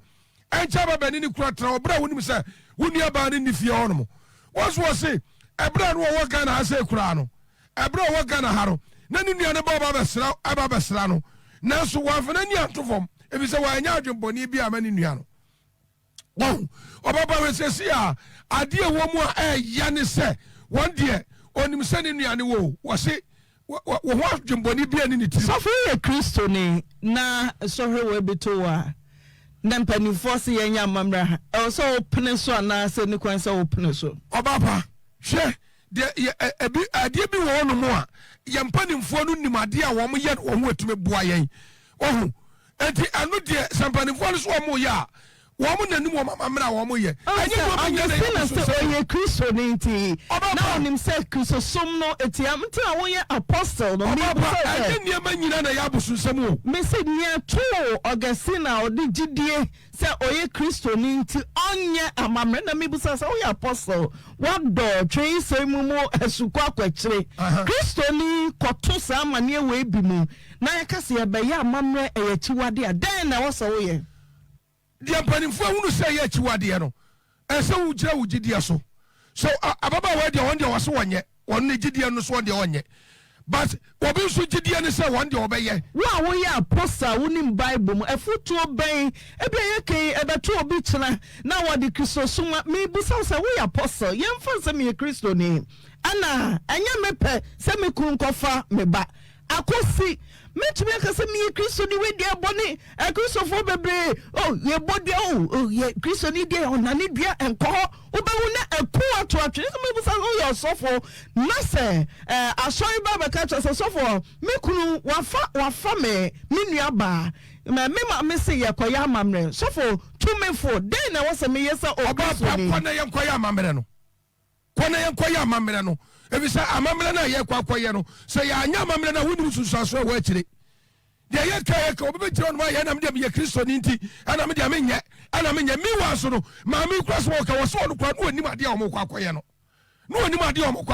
ɛnkyɛ babani ne kura tra ɔberɛ a wonim sɛ wo nua baa no nni fie hɔ no mo wɔ so wɔ se ɛberɛ no wɔwɔ Ghana ha sɛ kuraa no ɛberɛ a wɔwɔ Ghana ha no na ne nua no ba ɔba bɛsra no nanso wɔamfa no ani anto fam ɛfiri sɛ wɔanya adwembɔne bi ama ne nua no ɔbaba wɛsɛsi a adeɛ wɔ mu a ɛyɛ ne sɛ wɔn deɛ ɔnim sɛ ne nua ne wɔ wɔse wɔ ho adwembɔne bi a ne ne tiri sɔfo yɛ kristoni na sɔhwɛ wɔ bɛto a na mpanimfoɔ se yɛnyɛ amammerɛ ɛwɔ sɛ wopene so anaasɛ ne kwan sɛ wopene so ɔbapa hwɛ adeɛ bi wɔ no mu a yɛn mpanimfoɔ no nim adeɛ a wɔn yɛ wɔn ho atumi boa yɛn ɔho enti ɛno deɛ sɛ mpanimfoɔ no so wɔn yɛ a wɔn nanim wɔn amammerɛ a wɔn yɛ ɛnyɛ wɔn nyɛ na sɛ ɔyɛ kristo ne nti na ɔnim sɛ kristosom no etia nti a wɔyɛ apostle no ɛnyɛ nneɛma nyinaa na yɛ abosonsɛm o mesi nea to Augustine ɔde gyidie sɛ ɔyɛ kristo ne nti ɔnyɛ amammerɛ na mebusa sɛ ɔyɛ apostle wadɔ twɛn sɛ mu asukɔ akɔkyere kristo ni kɔto saa amanneɛ wɔ ebi mu na yɛka sɛ yɛbɛyɛ amammerɛ ɛyɛ akyiwade a dɛn na wɔsɛ woyɛ deɛ mpanimfoɔ hunu sɛ yɛ akyiwadeɛ no ɛsɛ wogyina wo gyidie so ababaawa deɛ wɔn deɛ wɔse wɔnyɛ wɔn ne gyidie no so wɔn deɛ wɔnyɛ but obi nso gyidie ne sɛ wɔn deɛ wɔbɛyɛ wo a woyɛ apostle wonim Bible mu afutuo bɛn ebi yɛ kɛn ɛbɛto obi kyena na wɔde kristosoma mebusa sɛ woyɛ apostle yɛmfa sɛ meyɛ kristo ne ana ɛnyɛ mepɛ sɛ me kuru nkɔfa me ba akosi metumi aka sɛ meyɛ kristo ni wedi abɔne kristofo bebree yɛ bɔdeɛ yɛ kristo ni deɛ ɔnane dua nkɔ hɔ wobɛhu na ɛko ato atwene sɛ mebusa sɛ woyɛ ɔsɔfo na sɛ asɔre ba bɛka kyerɛ sɛ sɔfo me kunu wafa me nua baa mema me se yɛkɔyɛ amammerɛ sɔfo tumefo dɛn na wɔ sɛ meyɛ sɛ ɔkristo kɔna yɛnkɔyɛ amammerɛ no efisɛ amammerɛ no a yɛkɔ akɔyɛ no sɛ yɛanyɛ amammerɛ no a wonim susuaso a wɔakyire deɛ yɛka obi bɛkyerɛ no yɛ nam deɛ meyɛ kristo no nti ɛna medeɛ menyɛ mewa so no maame kora sɛ wɔka wɔ sɛ ɔno kora na ɔnim adeɛ a ɔmokɔ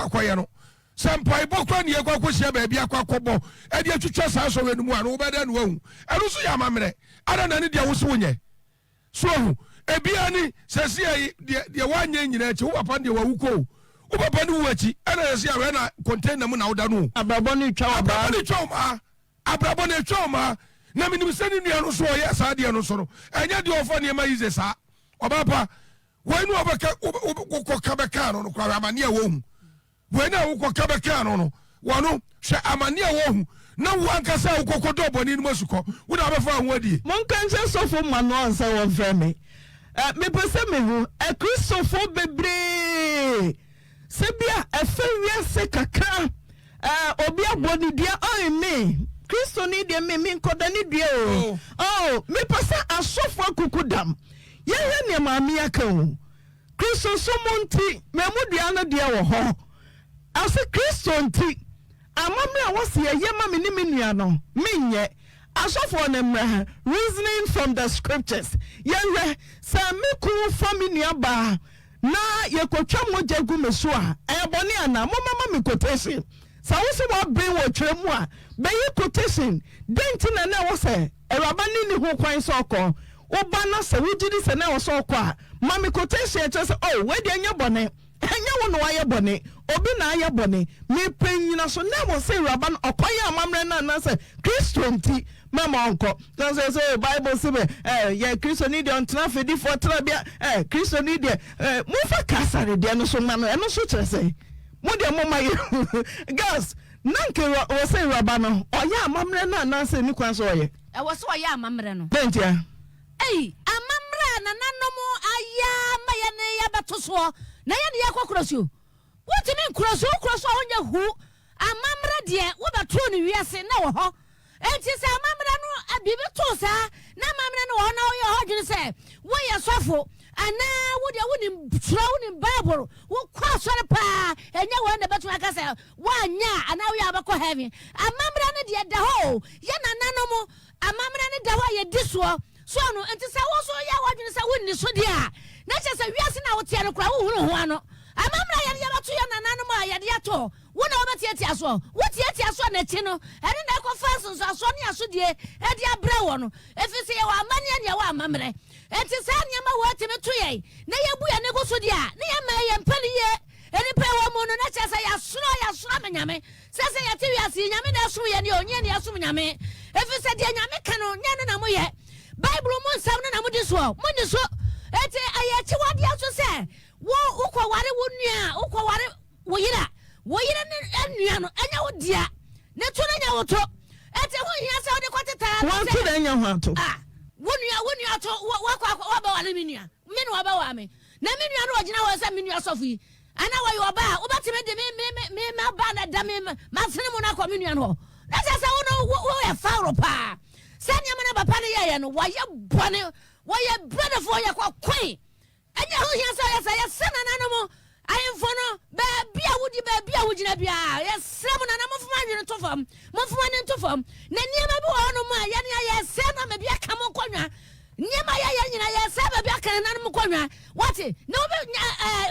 akɔyɛ no sɛ mpaebɔ kora ne yɛkɔ akɔhyia baabi akɔ akɔbɔ ɛde atwitwa saa sɔre no mu a no wobɛda no wahu ɛno so yɛ amammerɛ ada na ne deɛ wo so wonyɛ so ahu ebia ni sɛ sɛ deɛ woanyɛ nyina akyi wo papa deɛ wawu kɔ wo papa no wu akyi ɛna yɛ sɛ awɛ na container mu na woda no abrabɔ no atwa ɔmaa na menim sɛ ne nua no so ɔyɛ saa deɛ no so no ɛnyɛ deɛ ɔfa nneɛma yi sɛ saa ɔbapa wɔi ne wokɔka bɛkaa no no kora amanne a wɔhu wɔi ne a wokɔka bɛkaa no no wɔno hwɛ amanne a wɔhu na wo ankasa a wokɔkɔdɔ bɔne no mu asukɔ wode wobɛfa ho adie monka nkyɛ sɔfo ma no ansa wɔmfrɛ me mepɛ sɛ mehu akristofo bebree sɛ bia ɛfɛ wiase kakra obi abɔ ne dua me kristo ni deɛ me nkɔda ne dua mepɛ sɛ asɔfo akuku dam yɛyɛ nneɛma ame aka o kristo so mo nti mamu dua no deɛ wɔ hɔ ase kristo nti amammerɛ a wɔse yɛyɛ ma me ne me nua no menyɛ asɔfo ne mmra reasoning from the scriptures yɛhwɛ sɛ me kuru fa me nua baa na yɛkɔtwa mogya gu me so a ɛyɛbɔne ana momama me quotation sɛ wo sɛ wɔabere wɔ twerɛ mu a bɛyɛ quotation dɛn nti na wɔ sɛ awuraba ne ne ho kwan sɛ ɔkɔ woba na sɛ wogye di sɛ na wɔ sɛ ɔkɔ a ma me quotation ɛkyerɛ sɛ wadi anyɛ bɔne ɛnyɛ wo na wayɛ bɔne obi na ayɛ bɔne mepɛ nyina so na wɔ sɛ awuraba no ɔkɔyɛ amammerɛ no anasɛ kristo nti mama ɔnkɔ sɛ bible sɛ yɛ kristo ni deɛ ɔntena fedifoɔ tena bia kristo ni deɛ momfa kasare deɛ no so ma no ɛno so kyerɛ sɛ mo deɛ moma yɛ girls Nanke was say Rabano, or ya mamre na nanse ni kwan so ye. I was so ya mamre no. Dentia. Hey, a mamre na nanomo aya mayane ya batoso. Na ya ni yakwa cross you. What you mean cross on your who? A mamre dear, what a true we are saying no ho. And she said, mamre no a bibi tosa. Na mamre no now your husband say, why you suffer? And now would you wouldn't throw in Bible? Who cross on a pa? And you want the better like I said, 1 year, and now we have a heavy. A mamre at the hole. Yana nanomo. A mamre the way this one. So no, and to say also ya watching say wouldn't so dear. Not just a yes now tell crowd. A mamma yabatu yana nanoma yadiato. One over Tiaso. What Tiaso netino? And then I confess so Sonia Sudie, Edia Brown. If you say our money and your mamre. And to say Yama what in a tree. Nayabu and Negosudia, Nayama and Penny. Any power moon, and that's as I saw Yame. Says I tell you, I see Yamina Sui and your Yania Suminame. If you said Yamame Cano, Yanamoye. Bible moon sound and this one. Mundiso. Ete ayachi what you also say. Wo ukwa ware wunya ukwa ware woyira enu anya wodia ne to na nya woto ete ho hia se ode kwateta One to the nya ho to wonya to wakwa ba wale minua me no ba wa me na minua no ogina wo se minua sofi ana wa yo ba wo batime de me ba na da me ma sene mo na kwa minua no na se se wo ya faro pa sanya me na ba pa ne ya no wa ye bone wa ye brother for ya kwa queen. And you hear say, animal. I am for no baby, would you be? Yes, 7 and I'm of mine to form, Muffman to form. Nanya my Yana, seven maybe a camel corner. Near my Yana, 7 back and animal corner. What it? No,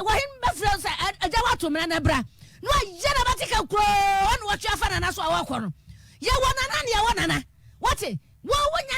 what him buffaloes a Jawato manabra. No, Janabatica crow, and what your father and us walk on. Ya one. What it? Woe,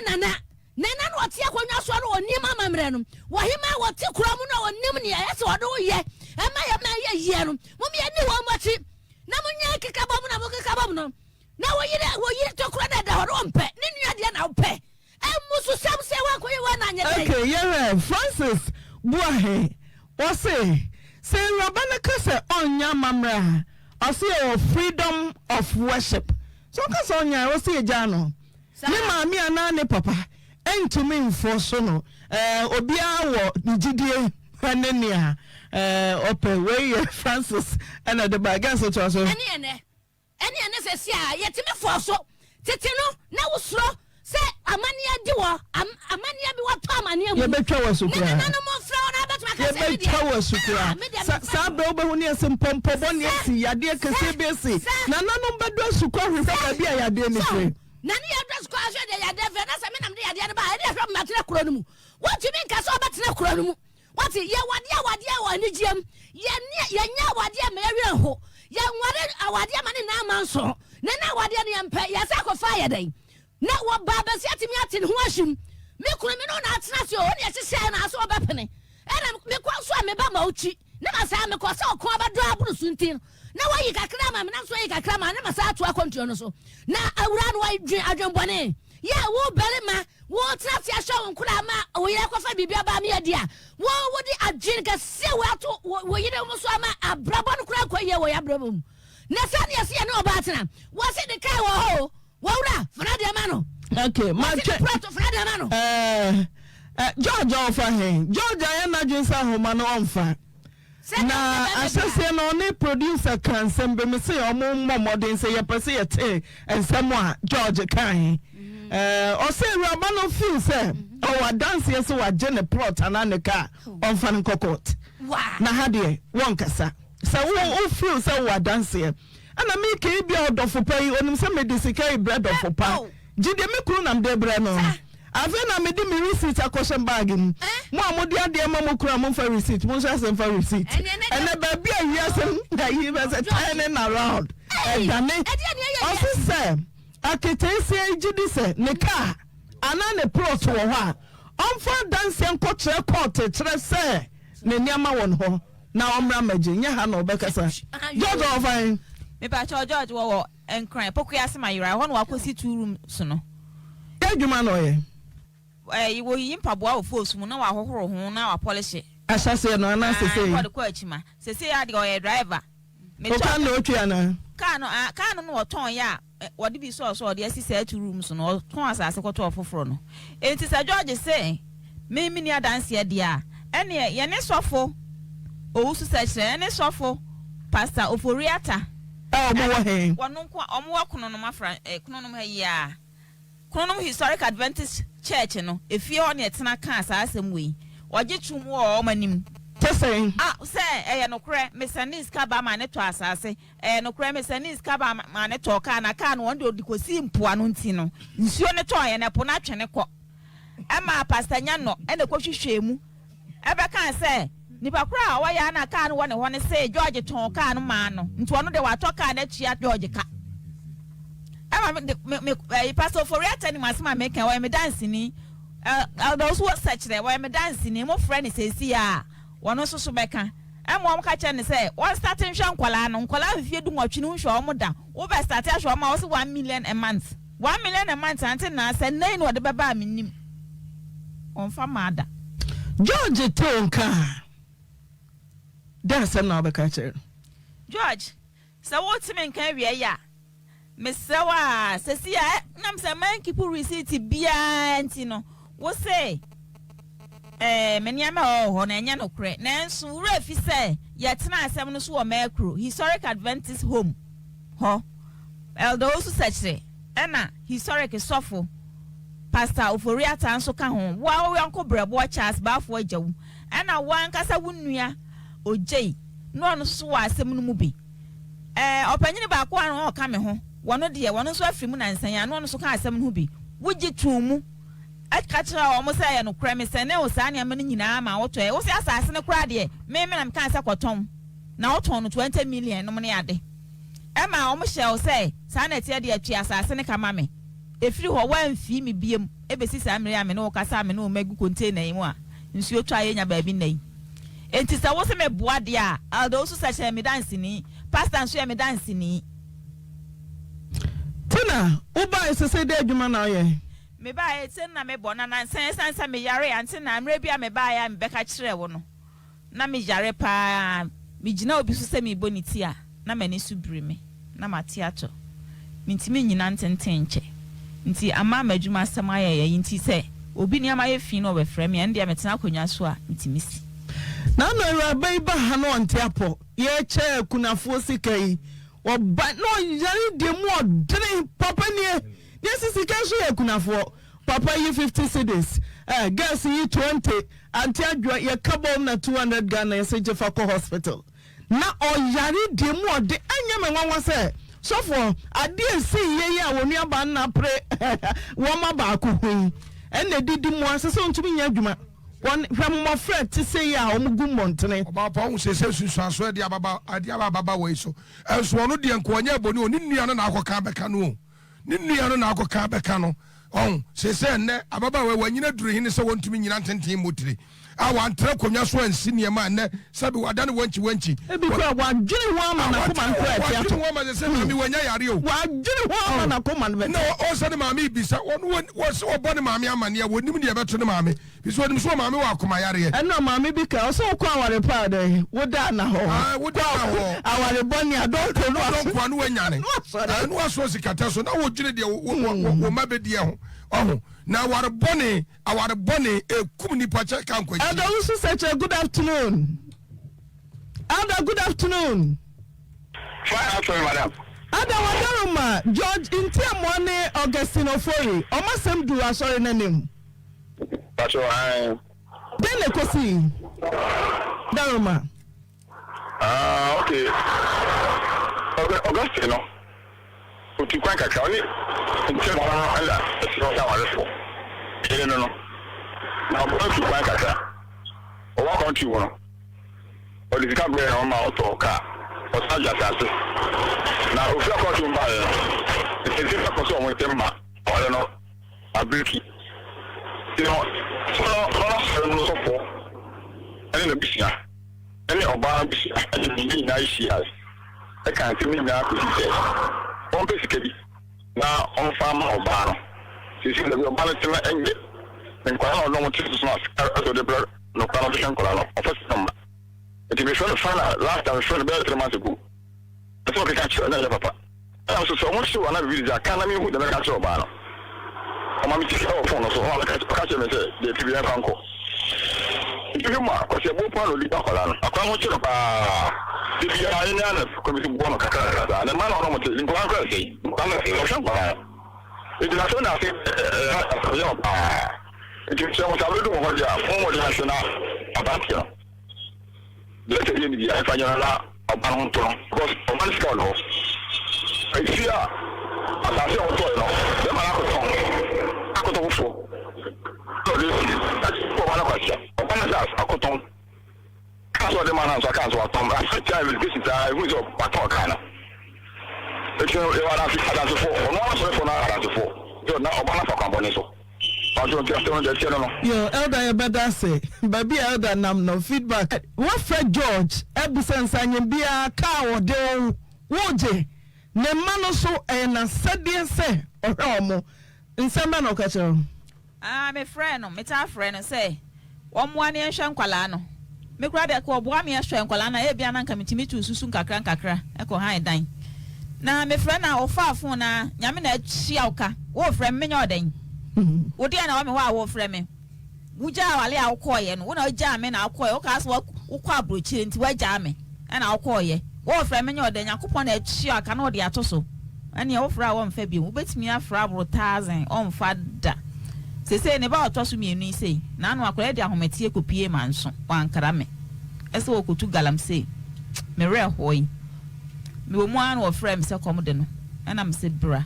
Nana. Nana what ya when you swallow near Mamma Mrenum. Why him I want to cramuna or Nimnia, so I do ye. Am I a man yerum? Mummy, I knew how much it. Namunya Kababno. Now you to credit our own pet. Ninia now pay. And Musu Sam say one. Okay, yeah, Francis Buahe. Or say Rabana Kasa on Yamamra. I say freedom of worship. So Casonia, I see a journal. Nima me anane papa. To me for sono obia wo nigidie hanenia open way Francis and the bagan so to so any say sia yetime for so teteno na wosro say amania diwo amania bi wato amania ye betwa wasukura na no mo fra na betwa ka say ye betwa wasukura sa be obehuni esimpompo boni esi yade kese besi na nanom bedo asukwa hwefa bia yade ni free Nani address kwa so de yade fe na se me nam de yade ba e de hwe matena kuro no mu what you mean ka so betena kuro no mu what ye wade wa ni giem ye nya wade ma yewe ho ye nware awade ma ne na amanso na wade ne yempe ye se akofa ye den na wo baba se atimi ate ne ho ahim me kuro me no na atena se o ne ye hye na so obepene e na me kwa so a me ba ma uchi na ma sa me kwa so ko abado aburu suntin na wayi kakra ma na so yi kakra ma na ma sa ato akontuo no so na awura no wayi dwen adwenbone ya wo berema wo trafia show nkura ma wo yire kofa bibia ba me adia wo wodi adwen ka se wo ato wo yire mo so ama abrabo no kura koye wo ya abrabo mu na sa ne ase na oba atena wo se de kai wo ho wo wura fra de ma no okay man che prato fra de ma no George ofa hen George ayana dwensa homa no onfa na asese no ne producer kan sembe me say omo modern say yepese yete ensemo a George kan o say raba no feel say o dance yes wa gene plot ananeka on fan kokot na hade won kasa say wo feel say wa dance ana me ke bia odofo pai onim say medicine bread of pa gide me kru nam de bre no Avena me di mi receipt akoshe bag mu. Mo amodi ade ma mo kura mo fa receipt. Mo so asem fa receipt. And the baby asem that he was turning around. And dane. Also say aketesi ejidi say ne car ana ne plot wo ho a. Onfa dance enkotre court kire say ne niama won ho. Na omra maje nya ha na obekasa. George ofan. Me pa George wo enkran poku asema yira ho na wakosi 2 room so no. Adwuma no ye. You will impaboa of force, Muna, who now polish it. Assassin, no, I say, for the coachman. Say, I go a driver. No, Triana. car no oton ya wode bi so the assist 2 rooms no ton asase kwoto ofoforo no enti Sir George say me ni adanse e dia ene ye ne sofo owusu seche ene sofo Pastor Oforiata omo he wonu ko omo wakono no mafra kono no ya kono no Historic Adventist Church no efie ho ne etena kan asasem we oje twum wo manim teseng say no kre mesanis ka ba ma ne to asase no kre mesanis ka ba ma ne to ka na ka no wonde odikosi mpoa no nti no nsuo ne to ye ne po na twene kɔ ema Pastor Nyano ene kwohwehwɛ mu ebe kan say nipa kra wa ya na ka no wone ho ne say George ton ka no ma no nti wono de wa to ka na tua George ka ema me Pastor Oforiata ni masema make wa me dance ni those who search there wa me dance ni mo friend say si a wono so beka emo ka che ne say one starting hwe nkwala no nkwala fie du nwatwe no hwe o mo da wo be start ahwe o ma wo 1 million a month 1 million a month until na say nine wo de beba minim on fa mada George tonka that's na be ka che George so what me kan wie ya me sewa sesia nam say man keep receipt bia anti no wo say meniama ho na enya no kre nanso wura fi say yetena asem no so wo makro Historic Adventist home ho eldo so seche ena Historic sofo Pastor Oforiata anso ka ho wa wo yanko brebo Charles bafo ajawu ena wan kasa wunua ojei no no so wa asem no mu bi opanyini ba ko an ho ka me ho wono de wono so afiri mu nansan ya no so ka asem no bi wuji tumu akachira o mo say no kra me say ne o sa ne am no nyina ma woto e wo se asase ne kra de me na me kan say kwoton na woton no 20 million no ne ade e ma o mo hye o say sa na tie de atwi asase ne kama me efiri ho wan fi mi biem e be sisa amre ame no kasa ame no magu container yi mu a nsuo twa ye nya ba bi nai enti sa wo se me boa de a aldo so sa me dance ni pastor nso me dance ni tina uba isese de adwuma na ye me ba e tin na me bona na sansa me yare ante na amre bia me ba ya me beka kire wo no na me yare pa me gina obi so se me boniti a na mani su biri me na mate ato mintimi nyina ntentenche nti ama madwuma sama ya nti se obi ni ama ye fi no we frɛ me ende metena konwa so a ntimi si na no rabai ba ha no ante apo ye che kunafo sikai oba no yare de mu odre papa ni yes sika so ye kunafo papa yi 50 cedis gas yi 20 anti adwa ye kabo na 200 Ghana ye seje fa ko hospital na oyare de mu ode anya me nwanwa se sofo ade si ye ya wonu aba na pre wo ma ba ko hui enne didi mu asese ntumi nya adwuma won hwammo fret ti se ya o mugu montene oba pa hu se susuaso de ababa we so enso ono de enkonya boni oni nua no na akoka beka no ni nua no na akoka beka no on se ne ababa we wanyina duru hini se wontumi nyina ntenten motire awan tra konwa so ansi niema ne sabi wadane wanchi ebi kwa wadwene ho ama na koma nkra ati ato wadwene ho ama se mami wanya yare o wadwene ho ama na koma no no o se ne mami bisa wo se obone mami amane ya wonim de beto ne mami biso wonim so mami wa koma yare e no mami bi ka o so kwa Oyerepa de woda na ho woda na ho aware boni adonto no kwa no wanyane no aso sikata so na wo dwene de wo mabedie ho oh na aware boni ekum ni pacha kan kwa Elder also such a good afternoon. Elder, good afternoon. Fine afternoon, madam. Elder Wadaruma, George Intia Mwane Augustine Ofori. Omasem du asori nanim. That's all. Then the kosi. Daruma. Okay. Augustine, no. Utikwa kaka oni. Ntia mwana ala. Sio sawa leso. No. Now, if you find that, or what country you want, or if you can't bring on my auto car, or such as now, if you are going to buy it's a person with them, or you know, a beauty. You know, so for any of this, any of our nice years. I can't see me now to say, one basically, now on farmer or bar. You see that we are balancing and quite a long time as the blood, no conversation, first number. It will be fun last time, 3 months ago. That's what we catch you, papa. Also, so much to another video. I can't mean who the catch your banner. I'm a mistake of phone, so all the catch him the TV uncle. If you mark, because you're both on the Bacalan, I can't watch you about the Diana committing one of Kakara, and the man on the Linguan. I'm a solution. It is not nothing. It is so much a little more former national about you. Let's say the final about because of my scholar. I see I see also, the man I could also. So that's for one question. I could talk. That's what the man has a cancer. I said, I will visit. I will go back to Ghana. It's you are as a four. No one for now as a four. You're not a banner for company. So I don't just don't understand. Yo, elder, you better say, baby, elder, no feedback. What Fred George, Ebusen Sanyin, be a cow or do, Woje, Nemano so and a said, say, or Romo, in some man of catcher. I'm a friend, Meta friend, and say, 1 year Shankwalano. Me grab a call, Boamia Shankwalana, Ebiana coming to me to Susunka Crankakra, Echo High Dine. Now, my friend, now, far from now, Yamina Chiauka, or friend Minoding. Would you know me while friend me? Would you allow coy and one of jam and I'll call cast walk, Uquabruch into white jammy, and I'll call ye. Or friend Minoding, I coupon a chiak and all the atoso. And you offer one Fabi, who bets me a frabro tazing on fada. Say about toss me and say, none were ready a hometia could pay manson, one carame. As all could two galam say, me rare hoy. Me one or friends are commodino, and I'm said bra.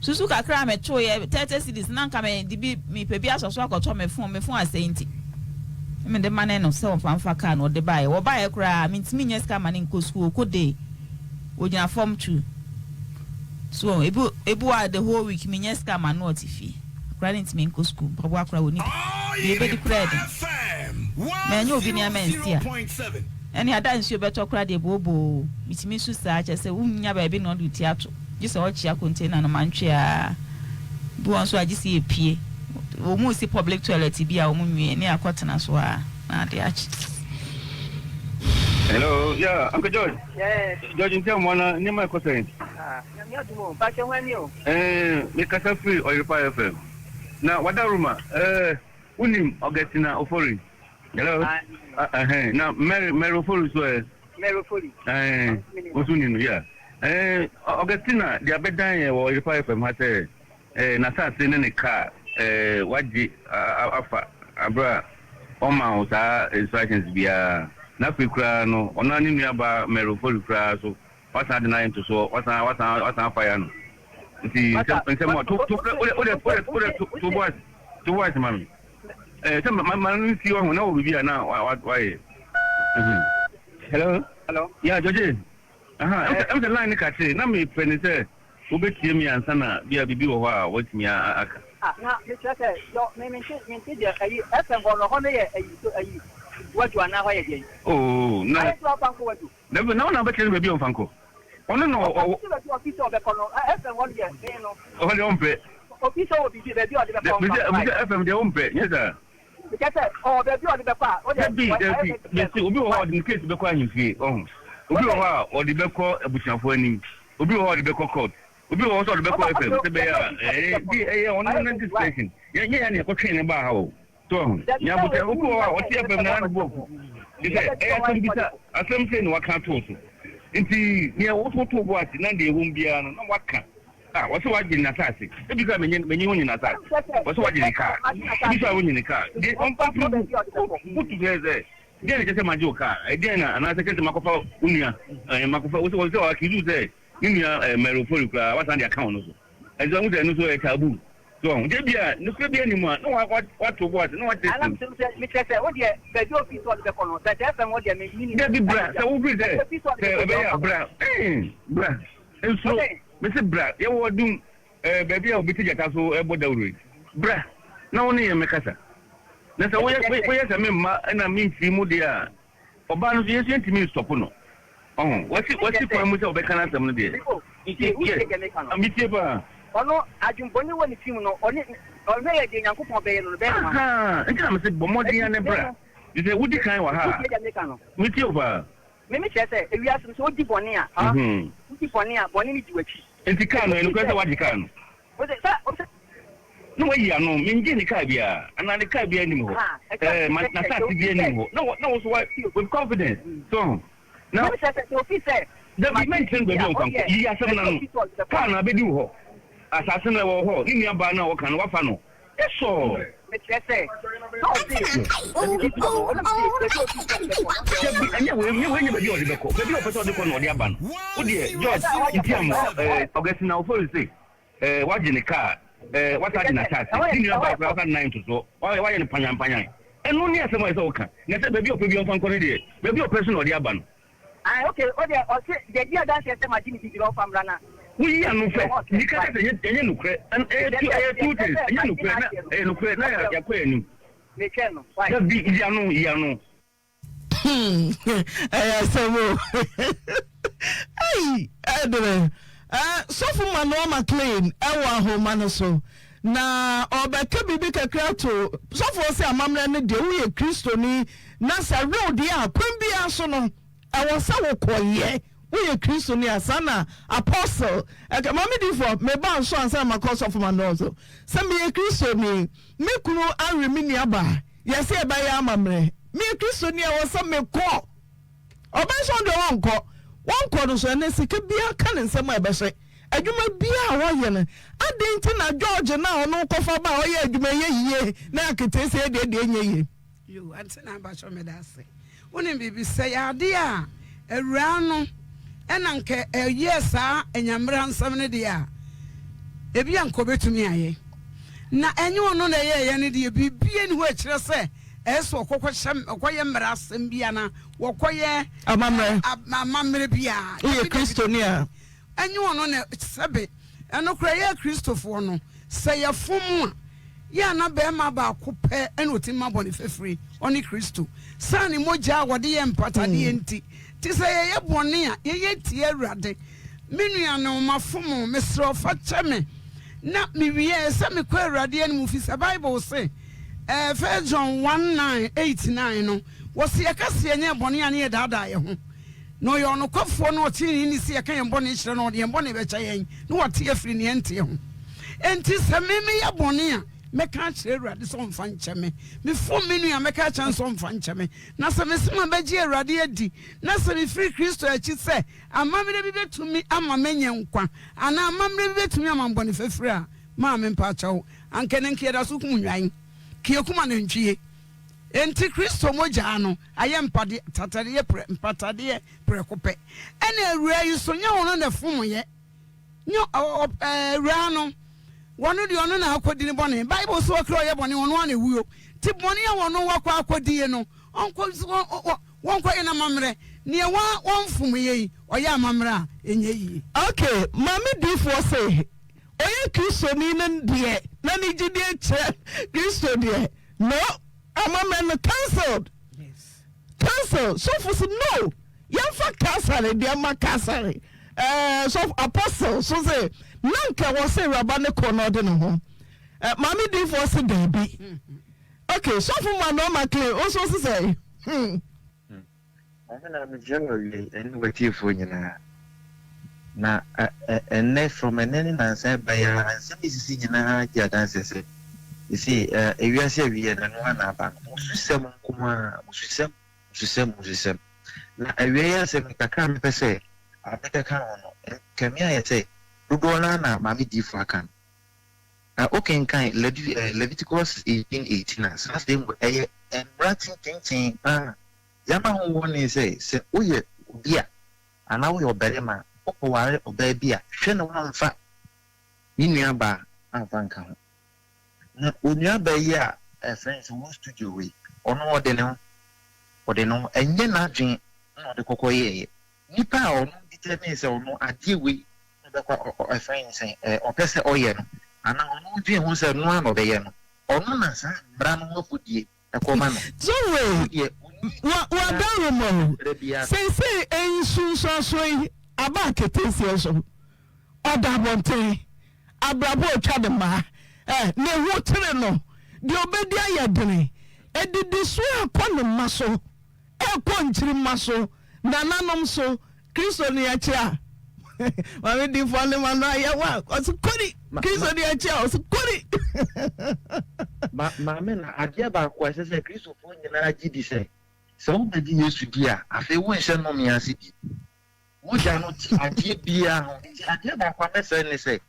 Susuka cram at 30 cities, none come and be me pebias or swag or tom me phone I say it. I mean the man and self and facan or the buy or buy a cry means minions come and in school could they? Would you form true? So a boy the whole week minions come and not if he. Granting to me in school, but walk around with you. Baby credit. Man, you'll be near men here. And I dance you better cry the bobo. It's me such as a woman never been on the theatre. Just a watch your container and a mancha. Do also I just see a pie. Almost a public toilet to be a woman near cotton as well. Hello, yeah, Uncle George. Yes. George, in town, one near my cousin. Make us a free Oyerepa FM. Now, what are rumor? Unim Augustina Ofori. Hello? Now, Mary Ofori, so Mary Ofori. What's unim, yeah. Augustina, the Abedai or Oyerepa FM has a Nasa in a car. Waji Afa Abra Oma instructions via Napicrano, or none nearby Mary Ofori crash. What's I denying to so? What's I fire? See, some to watch, mammy. My man, see you know, we are now. Why? Hello? Yeah, George. I'm the line. I say, Nami, Penny, who bet me and Sana, be a baby or what me. Now, Mr. Your name is what you are now again. Oh, no. Never know, number 10 will be on Fanco. Oh, no, a piece of the colonel. I have one year, oh, the own pet. Officer will be the FM, the own pet, yes, sir. Oh, the beauty of the part. What will be hard in case of the crime you see. Oh, will be hard or the Beco, a bush of winning. Will be hard the Beco court. Will be also the Beco FM. The bear, on this station. Yeah, and you're talking about how. So, yeah, but what's the FM book? You say, I something what can't also. Indeed, near what to watch, none they won't be on what can. What's what in Natassi? It became when you in Natassi. What's what in the car? If I win in the car, they put together. Then it's a major car. Again, and I take the Macofa Unia, and Macofa was also like you say, Unia, Meroforica, what's on the account also. As long as I know a taboo. So, no could be anymore. No, what to watch, no, what I'm saying, what you the piece of the corner, that that's what you mean. There be brass, I will be there. Brass, brass. And so, Mr. Brass, you were doing, baby, I'll be taking us all about the way. Brass, no one in Macassa. That's a way I mean, and I mean, Timodia. Obama, you sent to me, stop no. Oh, what's it for me to be cancer? I'm with ono adwumponi woni tim no oni ono ye de nyankopon be ye no be ma nti na me se bomodi ya ne bra you say wudi kan wa ha miti over Mimi say we are so deep on here. Deep on here, boni ni diwachi. Enti car no enu kwese waji car no. What is that? No way ya no, minji ni car bia. Ana ni car bia ni mo. Na sa ti bia ni mo. No so with confidence. So now say officer the mention be on kan. Yi asem na no. Car na be di ho. Assassin na wo ho. Ni nia ba na wo kan wa fa no. Eso. Me say. No see. Anya we be di o de ko. Be di o person de ko no de aba no. Wo de George Itiam Augustine na for say waje ni car what are na chat. Ni nia ba kwa 9 to so. Why ni panyan. Enu ni asem wa say o kan. Na say be bi o pe bi on fan ko de. Be bi o person no de aba no. Ah okay, o say the dia dance say ma ji ni o fam rana. We are no fair. You can't say any nuclear and two things. You nuclear na ya kwa ni. Me cheno. Why? Just be yano. So hey, Edwin. So for my normal clean, ewa ho man so. Na obeka bibi kakra to. So for say amamra ne de we Kristo ni na sa road ya kwambia so no. Ewa sa wo koye. We Kristo ni asana apostle. Mami di for me ba so ansa makoso of my nozo. Say me Kristo ni me kunu anwe mi ni aba. Yesi e ba ya amamre. Me Kristo ni e wo say me ko. Oba so do won ko no so na sika bia ka ne nsem e be hye. Adwuma bia wo ye no. Adenti na George na ono kofa ba wo ye adwuma ye yiye na akete se de nye ye. Yo anti na ba so me da se. Woni bibi say ade a awura no enanke yesa enyamra nsam ne dia ebi anko betumi aye na enye ono na ye ne dia bibie ni ho akire se eso okoye mra asem bia na wokoye amamre bia ye kristonia enye ono na sebe eno kra ye kristofo no se ye fom ya na be ma ba kope enoti mabone fefri oni kristo sani moja wode ye mpatade enti ti say ye bone a ye tie awurade menua no mafomo mesro fa cheme na miwie se me kwa awurade ani mu fi sa bible say 1 John 1:9-8-9 no wo se ye kase nye bone a ne ye dada ye ho no yo no kofo no otini ni se ye kan ye bone hire no de ye bone be cha yen no wote afiri ne ente ho enti se me ye bone a meka kire awurade so mfa nkyeme me fo menua meka kyan so mfa nkyeme na se mesema beji awurade adi na se me free Kristo achi se amamre bi betumi ama menye nkwa ana amamre bi betumi ama mbone fefre a ma me mpa chawo anke ne nkieda so kum nwan kie kuma na ntwie enti Kristo moja no aye mpade tatade ye mpatade ye prekope ene awura yi so nya wono na fom ye nyo awura no wonu di onu na akodi ni bone bible so kro ye bone wonu ana wuo ti bone ya wonu wakwa akodi no wonko ina mamre ne wonfum ye oya mamre enye yi okay mami di for say oye Kristo ni ndie na ni gide che Kristo die no amamre no cancelled yes cancel so for no yamfa cancel de ma cancel so apostle so say nanka wo say rabane kono de no ho mami di for say baby okay so for my normal claim also say I'm generally anyway for na and from an any answer by and some is seen na ya dances you see we are say we and one about musem kuma musem na we are say kakra me say abeka kan no kemia ye say rudola na mami di for kan okay kan Leviticus 18:18 na so dem and writing thinking yama ho woni say oye bia ana wo oberema okoware obabia hwe no wamfa ninu ba amfa nka ho na onua ba yi a friends wo studio we ono ode no enye na adwen na ode kokoye nipa a ono determine say ono ade we be kwa friends opese oye no ana ono dwen ho say no ano be ye no ono na sa bra no wofudie ekoma no so we wa darumo say ensu so aba ketensi so oda bonte abrabo otwa de ma ne ho tere no de obedi ayedene edidi so akọ ne maso ekọ nchiri maso nananom so Kristo ni acha mami di fo ne manu ayewa osukori Kristo ni acha osukori mama na adia ba kwa sese Kristo fo nyina gidi se wo be di Yesu dia afi wo nse no me ase bi wo ja no adia bia ho adia ba kwa mese ne se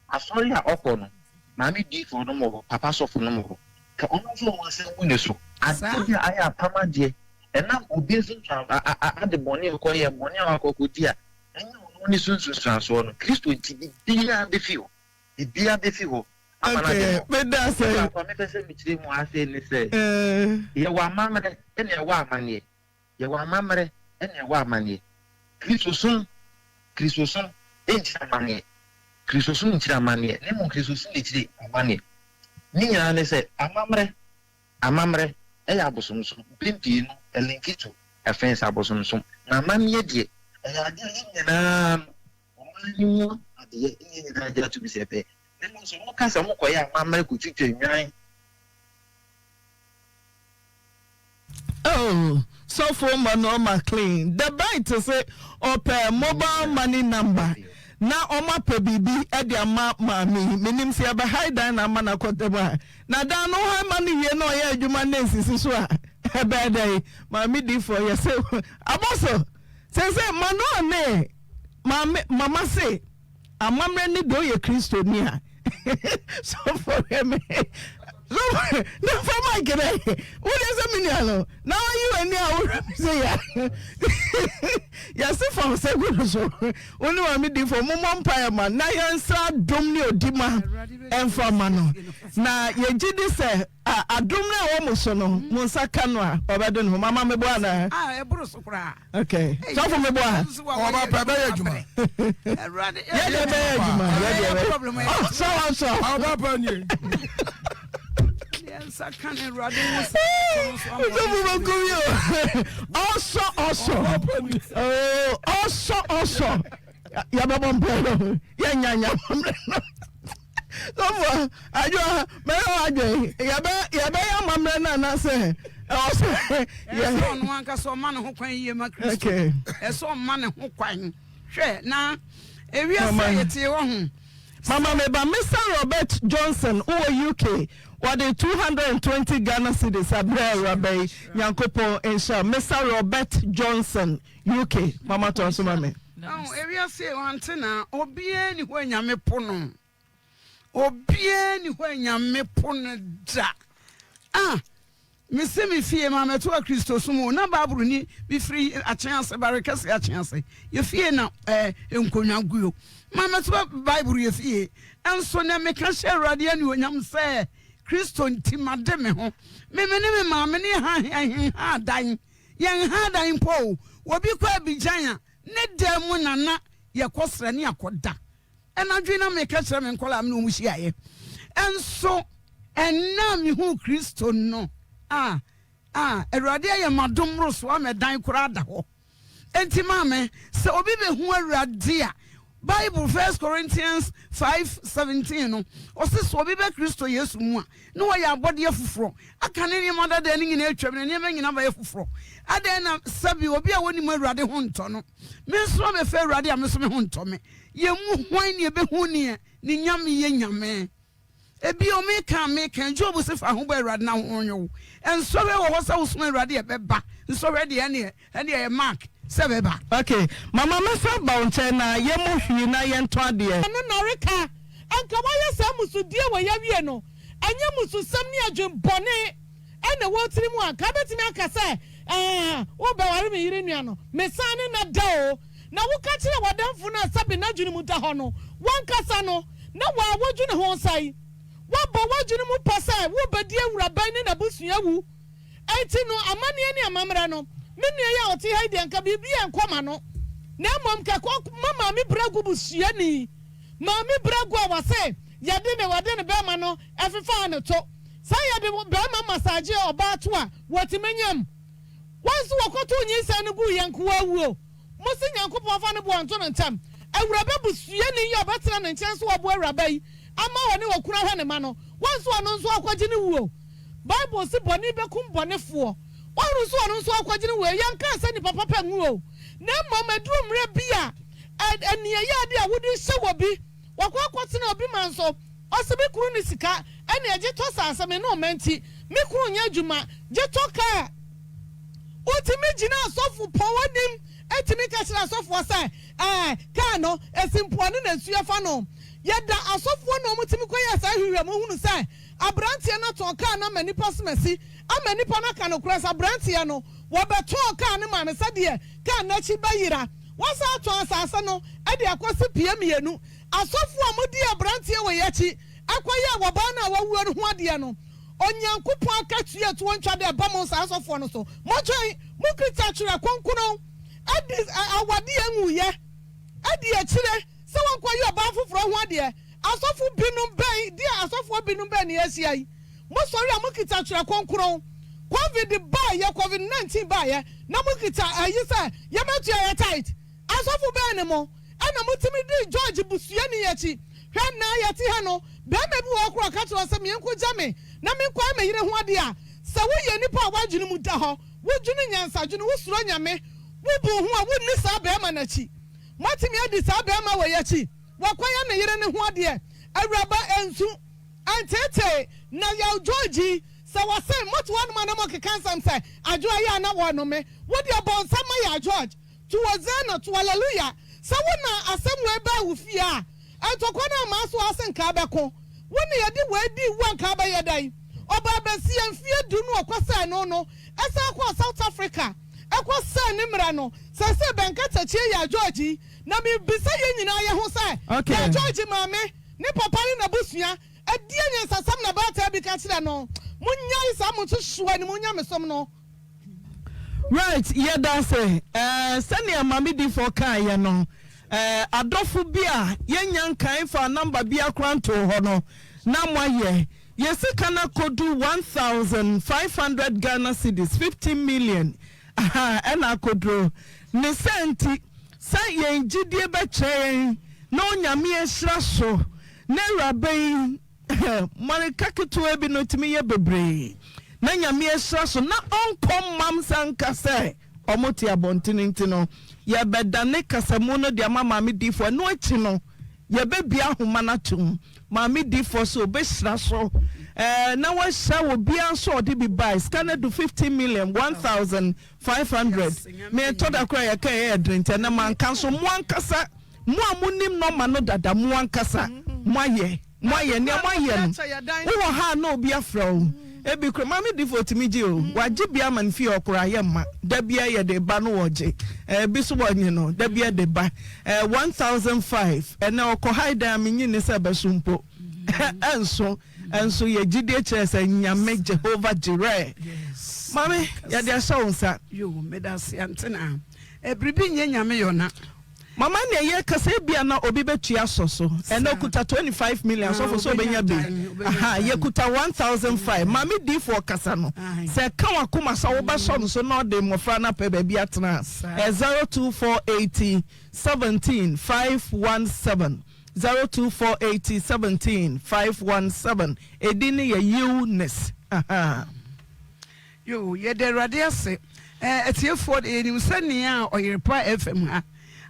asori a okono mami di fo no mo papa so fo no mo ka ono so wo se wo ne so adia aya pama die enam obi sunsan ade boni ko ye boni akokodi a enye oni sunsun so no Kristo ti bia be fi ho bia be fi ho okay me da say ko me pese mi chiri mu ase ni say ye wa mamre ene wa amane ye wa mamre ene wa amane Kristo sun enchi amane Kristo sun enchi amane ne mo Kristo sun enchi amane ni ya ne say amamre eya abosomso pimpi no elinkito efense abosomso na amane die eya ade nyina omani ade nyina ja to bi sepe nemo so mo kasa mo koya amamre ko twitwa nwan oh so for Manoma clean the bite say open mobile money number na oma pe bibi e dia mami menim se aba high dan na mana koteba na dan no ha mani wie na oya adwuma na nsisi so a e be dai mami di for you say aboso say mano ne mama say amamre ni do ye Kristo ni a so for him no for my guy what is a minialo now you and now say ya se for say good so only want me di for mom empire man na yansa dom ni odima enfama no na ye gidi say adom na wo mo so no mo saka no a obedo no mama me bo ana e buru so kra okay so for me bo a oba pa be adwuma erade ya be adwuma problem so oba pa ni sakane rade also ya baba mpero ya nyanya so ajo me ajo ya be ya mamre na say also ya no anka so ma ne ho kwan yie ma Kristo e so ma ne ho kwan hwe na ewi asa yete wo ho mama me ba Mr. Robert Johnson who UK what the 220 Ghana cedis abre rabai Nyankopo insha Mr. Robert Johnson UK mama to so mama area say wante na obie ni ho nyame pono obie ni ho nyame pono da me se me fie mama to Kristo sumo na baburu ni bi free acheanse barekase acheanse ye fie na enkonwa guyo mama to Bible ye fie enso na me ka share radio ni onyam se Kristo ntimade me ho me ne maame ne ha dan yen ha dan po obi kwa bijan ne demu nana ye kosra ne akoda enadwe na me ka share me nkola me no muhia enso enna me hu Kristo no Erade ye madom roso amedan kura da ho enti maame se obi be hu Erade a Bible 1 Corinthians 5:17 no osis obi be Kristo Yesu mu a no wa ya abode afufuro aka ne ne mada da ne nyina atwam ne ne nyina ba afufuro adan na sabi obi a woni mu Erade ho nto no me so me fe Erade a me so me ho nto me ye mu hwan ne be hu ne ni nyame ye nyame ebi o me kan Job se fa ho ba Erade na ho onyo enso be wo sa wo so Erade e be ba enso be de ene mark sebeba okay mama me fa ba onche na ye mo hwi na ye nto ade no noreka anka wa ye sa musudie wo ya wie no anya mususam ni adwen bone ene wo tiri mu aka betimi aka se wo ba ware me yire nua no me sane na da o na wo ka kire wadamfo na sabe na adwen mu da ho no wan kasa no na wa wodwu ne ho sai wo ba wodwu ne mu pasa wo ba die wuraban ne na busua wu enti no amane ne amamra no menu ya oti haide anka bibia nkoma no na mom ka mama mi bragu busua ni mama bragu awase yade ne wade ne be ma no efefa ne to sa yade be ma massage oba to a wotimenyam wanso wakoto nyisa ne gu yanko awuo musi nyankopon fa ne bo anto no ntam awuraba busua ni ya betena ne nchen so obo awuraba yi ama woni wakura hwe ne ma no wanso ono nso akwaje ne wuo Bible se boni bekum bonefo Oru so onu so akwagine we yanka se ni papa pa nwu o na mama drum rebia and near yadi wouldn't show be what obi man so osibi kuru ni sika ene eje to asame no menti me kuru nya djuma je to ka otimi gina asofu powanim etimi ka kira asofu asa ka no esimpoane na nsuafa no yeda asofu no mutimi koya sa hwehwe mo hunu sai abrantie na to ka na manipa semasi amanipa na ka no kura sa abrantie no wo beto ka ne ma me sade ka na chi bayira wasa to asase no ade akosi piemienu asofu amudi abrantie we yachi akoye woba na wawu no ho ade no onyankopon akatue to wontwa de ba mo sa asofo no so motwen mukrita twere konkono ade awade anwuye ade akire se wonkoye oba foforo ho ade asofu binum ben dia asofu binum ben ne asiai mo sori amukita twere konkono covid covid-19 ba ye na mukita ayisa ye metu ya tight asofu ben ne mo ana mutimi di George busua ni yachi hwa na yati ha no be me bi wo kro ka to se me enko jame na me kwa me yire ho ade a se wo ye nipa wadwunu mu da ho wodwunu nyansa dwunu wo suro nyame wo bu ho a wo ni sa be ma na chi matimi adi sa be ma wo yachi wakwaya me yire ne ho ade awraba ensu antete na ya George se wase moto wan ma na mo kekansam se adwo ya na wo no me wo de bon sama ya George to wazena to hallelujah se wona asemwe ba wo fi a atokwa na ma so asen ka beko wona ye de wadi wan ka ba ye dai oba besi amfie du no okwasa no esa akwa South Africa akwasa ni mra no se benka tachi ya George na me bisa ye nyina ye ho sai ya George mame ni papa ni na busua adie nya sasam na ba ta bi ka kira no munya isa mutu shuwa ni munya mesom no right yeah that's it send your mommy di for kan ye no adofo bia yenya nkan fa number bia kranto ho no na moye yesika na kodu 1500 Ghana cedis 15 million ena kodro ne senti sa yen gidie be chen na onyame ehira so na rabai marika keto ebi no timi ye bebre na nyame ehira so na onkom mam sanka se omoti abontinti no ye bedane kasamo no de mama me difo no achi no ye bebia homa na tum mama difo so be hira so na wa sha wo bia so de bi buy scanner do 15 million 1500 me to da kra ye ka ye drink na man kan so mo ankasa mo amunim no ma no dada mo ankasa moye ne moye no wo ha na obi afro ebi kro mama difo timiji o waje bia man fi okra ye ma da bia ye de ba no woje bi so wonye no da bia de ba 1005 na okọ haida menyi ne se besumpo enso ye gide chese nyame Jehovah Jireh mami ya de asha unsa yo medasi antena bribi nye nyame yona mama ne ye kase bia na obi betua soso eno kuta 25 million so for so benya be ye kuta 1005 mami di for kasa no se kan wakoma sa wo ba so no so na de mofra na pe ba bia tena 02480 17 517 02480 17 517 edini ye Eunice yo ye de radiase etiefo de ni usania Oyerepa FM ha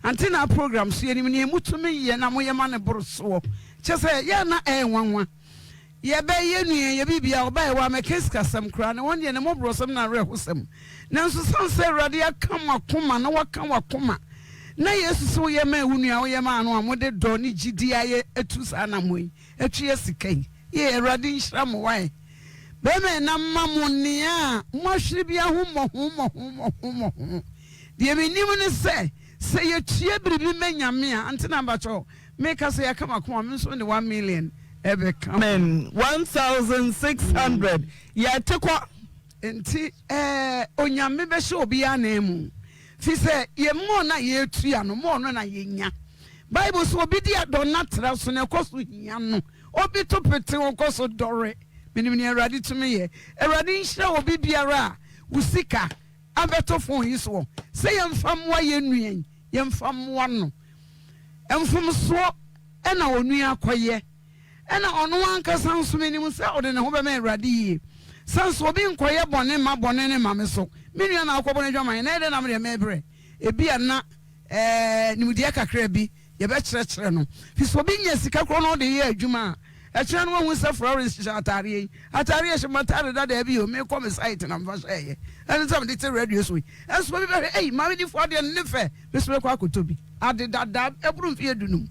Auntie Naa program so ye ni mutumi ye na moye ma ne boroso chese ye na enwanwa ye be ye nue ye bibia oba ye wa mekeska sam kra ne won ye ne mo borosam na rehosam nanso sanse radia kama koma na waka wakoma na yesu so ye ma ehunu a wo ye ma no amode do ni gidi aye etu sa na moyi etu ye sikai ye radi nhira mo wai be me na mamoni a mo hwiri bia ho mo de me nim ne se ye tie bribi menyame a Auntie Naa bacho make us ya kama kuma me so ne 1 million ebe come 1600 ya tekwa enti onyame be hye obi anemu fi se ye mo na ye tua no mo no na ye nya Bible so obi dia do na tra so ne koso hia no obi to pete won koso dore minim ne Awurade tumi ye Awurade nhira obi biara usika abeto fon yi so se ye mfam wa ye nuen ye mfam wa no emfam so ena onu akoye ena ono ankasa nso menim se ode ne ho be ma Awurade yi sanso obi nkoye bone ma bone ne ma me so menua na akobone dwaman na ede na me mebre ebi ana nimdia kakra bi ye be kyerɛkyerɛ no fi so bi nya sika kro no de ye adwuma a kyerɛ no hu sɛ florence atare hye matare da bi o me come site na mfa hye ɛne sɛ me de radio so ɛso bi be ma me di fo de ne fɛ me so kɔ akoto bi ade dada eburu mfi edunum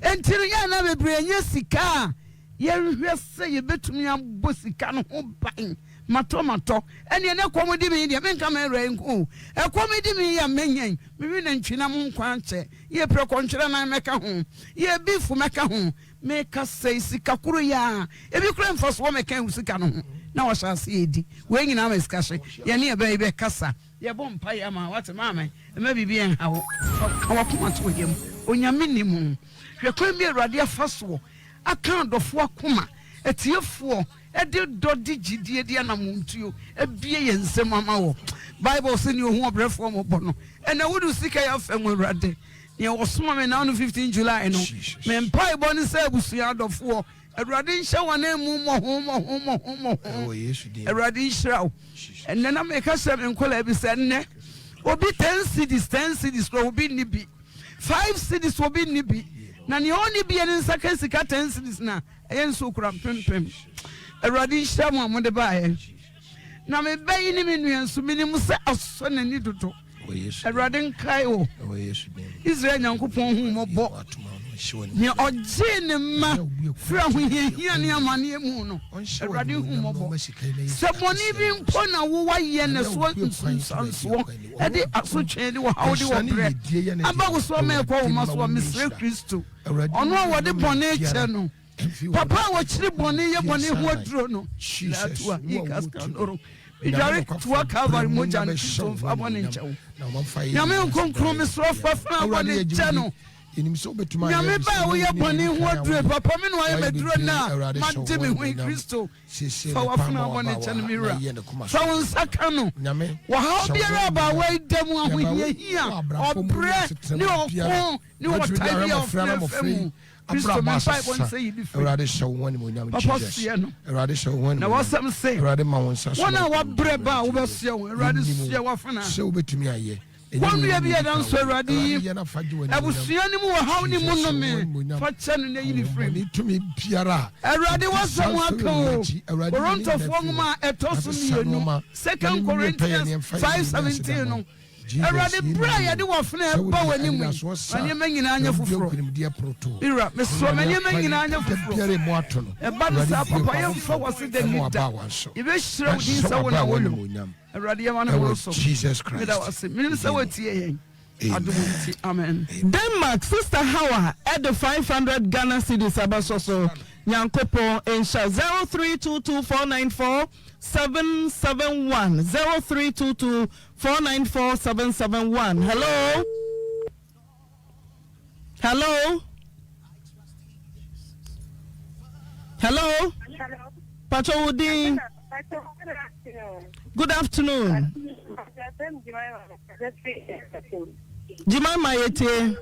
entiri ya na bebre nya sika ye hwɛ sɛ ye betumi abɔ sika no ho ban mato ene ne komodi mi dia menka me re nko e komodi mi ya menyan mi wi na ntwina mo nkwan che ye pre konkyere na meka ho ye bifu meka ho meka sei sika kuru ya e bi kura mfaso meka hu sika no ho na wo hyase edi we nyina ma sika hye ye ne e be kasa ye bom pa ya ma what mama e ma bibi en hawo kawo kuma to yem onyame ni mu hwe kwan bi awurade afaso aka dofo akoma etiefo edi dodi gidie dia na muntuo ebie ye nsem ama wo bible say ni ohun obrefo mo bono ena wudu sika ya fam awurade ne osoma me na 15 July no me mpai boni say abusua adofo awurade nhye wana mu mo awurade nhyiraw enne na me ka se me nkola bi se nne obi 10 cities ko obi ni bi 5 cities obi ni bi na ne oni bi en saka sika 10 cities na eyen so kura pempem Eradi shamu amode bae. Na me bayi ni minu so minimu se aso na ni dodo. Eradi nkai o. Israel Nyankopon hu mobo. Ni oje ne ma fra hu hia ne amane mu no. Eradi hu mobo. Se boni bi mpo na wo waye ne so nsanso. E di aso twen di wo hawde wo bre. Aba wo so me kwa wo maso Mr. Kristo. Ono wo de boni che no. Papa wa chiri boni ye boni ho duro no latua ikaskandoro direct to Calvary moja no so fa boni nchewo nyame nkonkro me so fa fa boni ncheno nyame ba wo ye boni ho duro papa me no ye meduro na mante me ho Kristo fa wa fa boni ncheno mira fa won saka no wa ha obiara ba wa idem ahohie hia obre ni okon ni wotari of Kristo me fight one say you different. Erade show one mo nyam Jesus. Papa sia no. Erade show one. Na what some say. Erade ma won sa so. One wa breba wo be sia wo. Erade sia wa fana. Se wo betumi aye. One we be dan so erade. Abusia ni mu wa haw ni mu no me. Fa cha no na yiri free. Ni tumi biara. Erade wa so wa kan. Toronto fo ngoma etoso mienu. 2 Corinthians 5:17 no. Erade bra ya de wo fana ba wani mu. Anye manyina anya foforo. Ira me so manye manyina anya foforo. E ba no sa papa ye mfa wose de nida. Ye be hira udi sa wona wolu. Erade ye wana wo so. Jesus Christ. Me da wose. Me sa watie yen. Adumunti. Amen. Denmark sister Hawa at the 500 Ghana cedis abasoso. Nyankopo insha 0322494771 0322494771. Hello. Hello. Hello. Patowudi. Good afternoon. Jemima yete.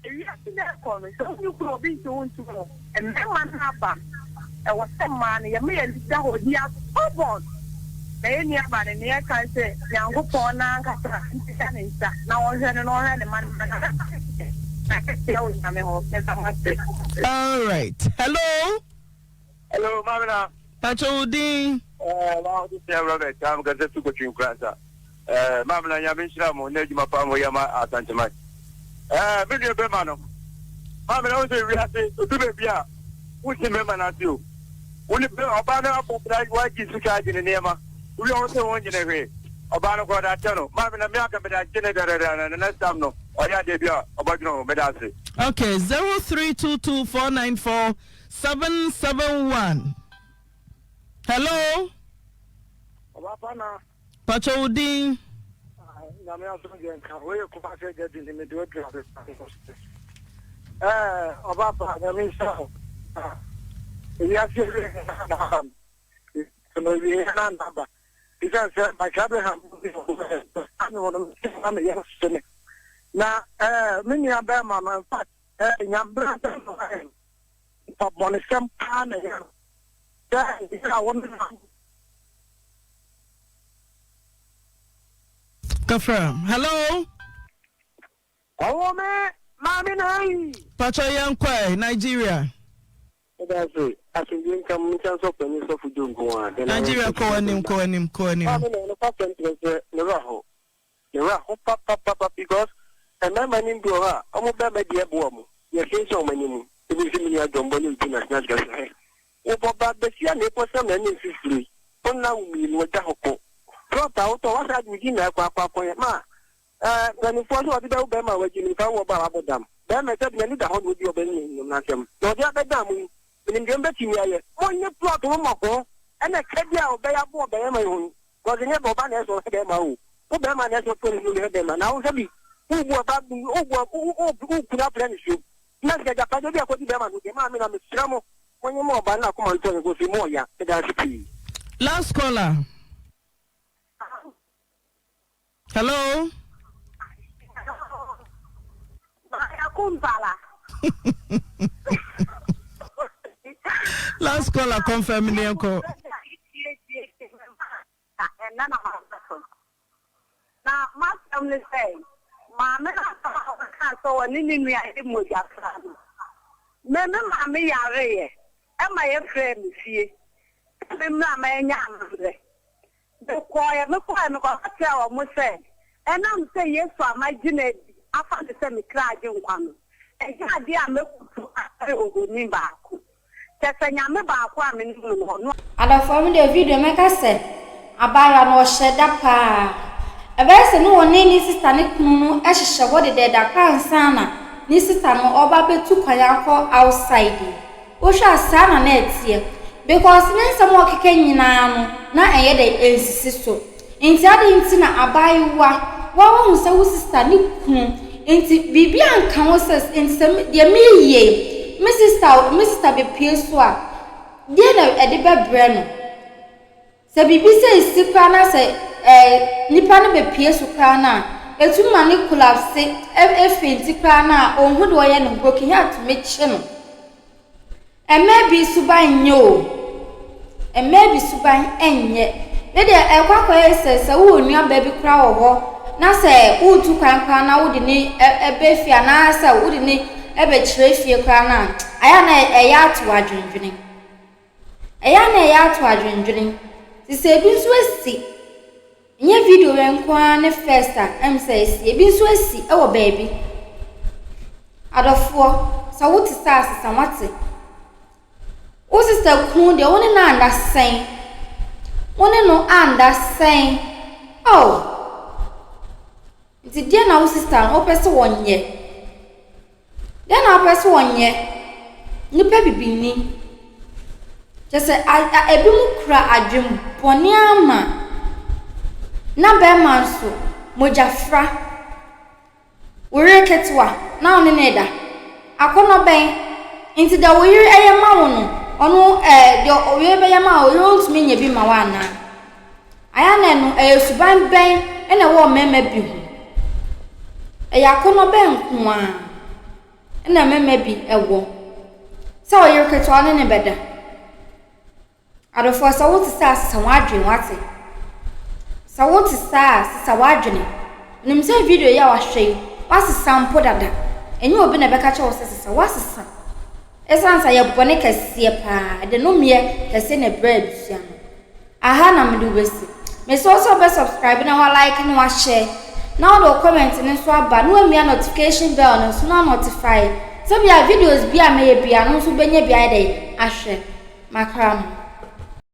Eyi asida ko me so you go be to want to and me man haba e was some man ye me lida ho dia obon na ye ni aba ne ye kan se Nyankopon na nkata ntika ne nsa na wo hwe no hwe ne man na ke se o nya me ho se samate. All right. Hello. Hello, Mamina. Patowudi. Ma o se Robert, am ga se tu ko twin krasa. Mamina nya me shira mo na djuma pa mo ya ma atantema. Video be mano. Mama na say we have to do be bia. We see me man atio. Only be oba na popula wa ji suka ji ne nema. We also won ji ne hwe. Oba na ko da chano. Mama na me aka be da ji ne da na time no. Oya de bia oba ji no me da say. Okay, 0322494771. Hello. Oba pa na. Patowudi. Me aso gen ka we ko fa se get in me do drive. Oba pa na me so. Ya se na. So we na namba. Because my Abraham I know I'm a young son. Na many aba mama in fact nyambra for bonisem pan ya. Ya want Kafram. Hello. Oh, man. Mommy, nai. Pacha Yankwe, Nigeria. That's it. I can drink some chance of pennies of doing go on. Nigeria, Koanim. I'm in a patent. Papa, because a man named Dora, I'm a baby dear woman. You say so many. It is similar to Jomboni to National Gas. Oh, Papa, the Sian person and insistly. On now, we know Tahoe. Drop out or what I begin at Papa for your ma. When you follow what about Bama, what you know about them. Bama said, you need a hold with your belly in Nakem. No, the other dam, in the Timia, on your plot, and a cadia of Bayabo Bama, was in your Bobanes or Bama. Obama has not put in them, and now Sabi, who could have planned you. Not that I don't know Bama with the man in the Stramo, when you more Bana come on to go see more, yeah, that's key. Last caller. Hello. Last caller, confirm me. Now, my family say, Mamma, I saw an Indian with your son. Mamma, Mammy, am I a friend? See, I'm not my young. The choir, no choir, no choir, must say, and I'm saying yes for my Jeanette. I found the same cry, young one. And I dear, I'm not me back. That's a yammer back one in the Ada form the video make us say, Abaya no shed up. A verse no one name sister Nick Mumu, Asha, what did that crown sana, ni sister no oba to Kayako outside. Osha sana net here, because men some more kicking na a yet insist so. Inside intina Abaya, one who sister Nick Inti Bibian Camoses in some dear me ye, Mrs. Be Piersoa, dear no Ediba Breno. Se bibi se isipana se nipa ne be pie so kana etu mani collapse fenti kana onhu de oye no broken heart me che no maybe suban nyo maybe suban enye ne de ekwakwa se wo nua ba bi kra wo ho na se wo tu kwan na wo de ni ebe fia na se wo de ni ebe kire fie kra na aya na eya atu adwendwene se bi so asi nye video renkwa ne first am say si bi so asi e wo baby adofo sa wuti sa wate o sister kun de woni na understand woni no understand oh dia na wo sister o pese wonye dia na o pese wonye nipa bibini just ebi mu kura adwem boni ama na be man so mojafra wore ketwa na oni neda akono ben inti da woyire eyema wo no ono de oye be yema o yont me nya bi ma wa na aya na no suban ben ena wo mema bi hu akono ben ko a ena mema bi ewo sa woyire ketwa ne beda adofo sa wo ti sa wadwen wate sa wo ti sa wadwen nim se video ya wahwe wase sampo dada enye obi na beka che wo sa wase sa esansa ya bone kase pa de no mie kase na bread sia no aha na mde wesi me so be subscribe na wa like na wa share na do comment ni so aba no amia notification bell no so na notify so bia videos bia me bia no so benya bia dey ahwe makram.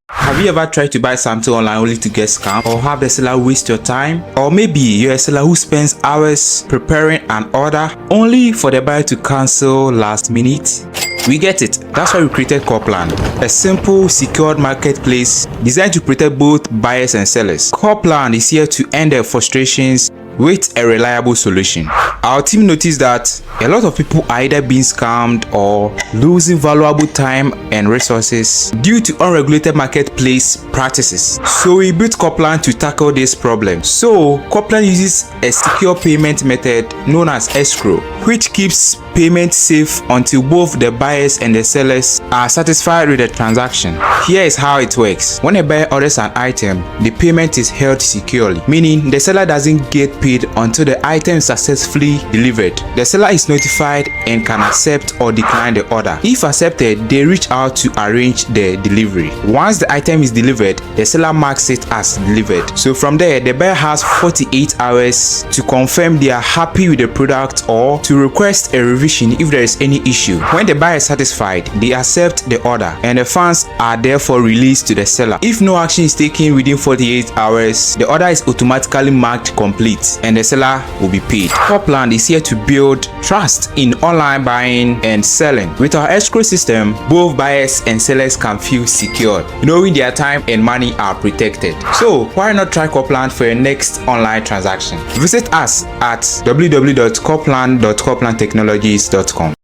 Have you ever tried to buy something online only to get scammed, or have the seller waste your time? Or maybe you're a seller who spends hours preparing an order only for the buyer to cancel last minute? We get it. That's why we created Copland, a simple, secured marketplace designed to protect both buyers and sellers. Copland is here to end their frustrations with a reliable solution. Our team noticed that a lot of people are either being scammed or losing valuable time and resources due to unregulated marketplace practices. So we built Copland to tackle this problem. So Copland uses a secure payment method known as escrow, which keeps payment safe until both the buyers and the sellers are satisfied with the transaction. Here is how it works. When a buyer orders an item, the payment is held securely, meaning the seller doesn't get paid until the item is successfully delivered. The seller is notified and can accept or decline the order. If accepted, they reach out to arrange the delivery. Once the item is delivered, the seller marks it as delivered. So from there, the buyer has 48 hours to confirm they are happy with the product or to request a revision if there is any issue. When the buyer is satisfied, they accept the order and the funds are therefore released to the seller. If no action is taken within 48 hours, the order is automatically marked complete and the seller will be paid. Copland is here to build trust in online buying and selling. With our escrow system, both buyers and sellers can feel secure, knowing their time and money are protected. So why not try Copland for your next online transaction? Visit us at www.copland.coplandtechnologies.com.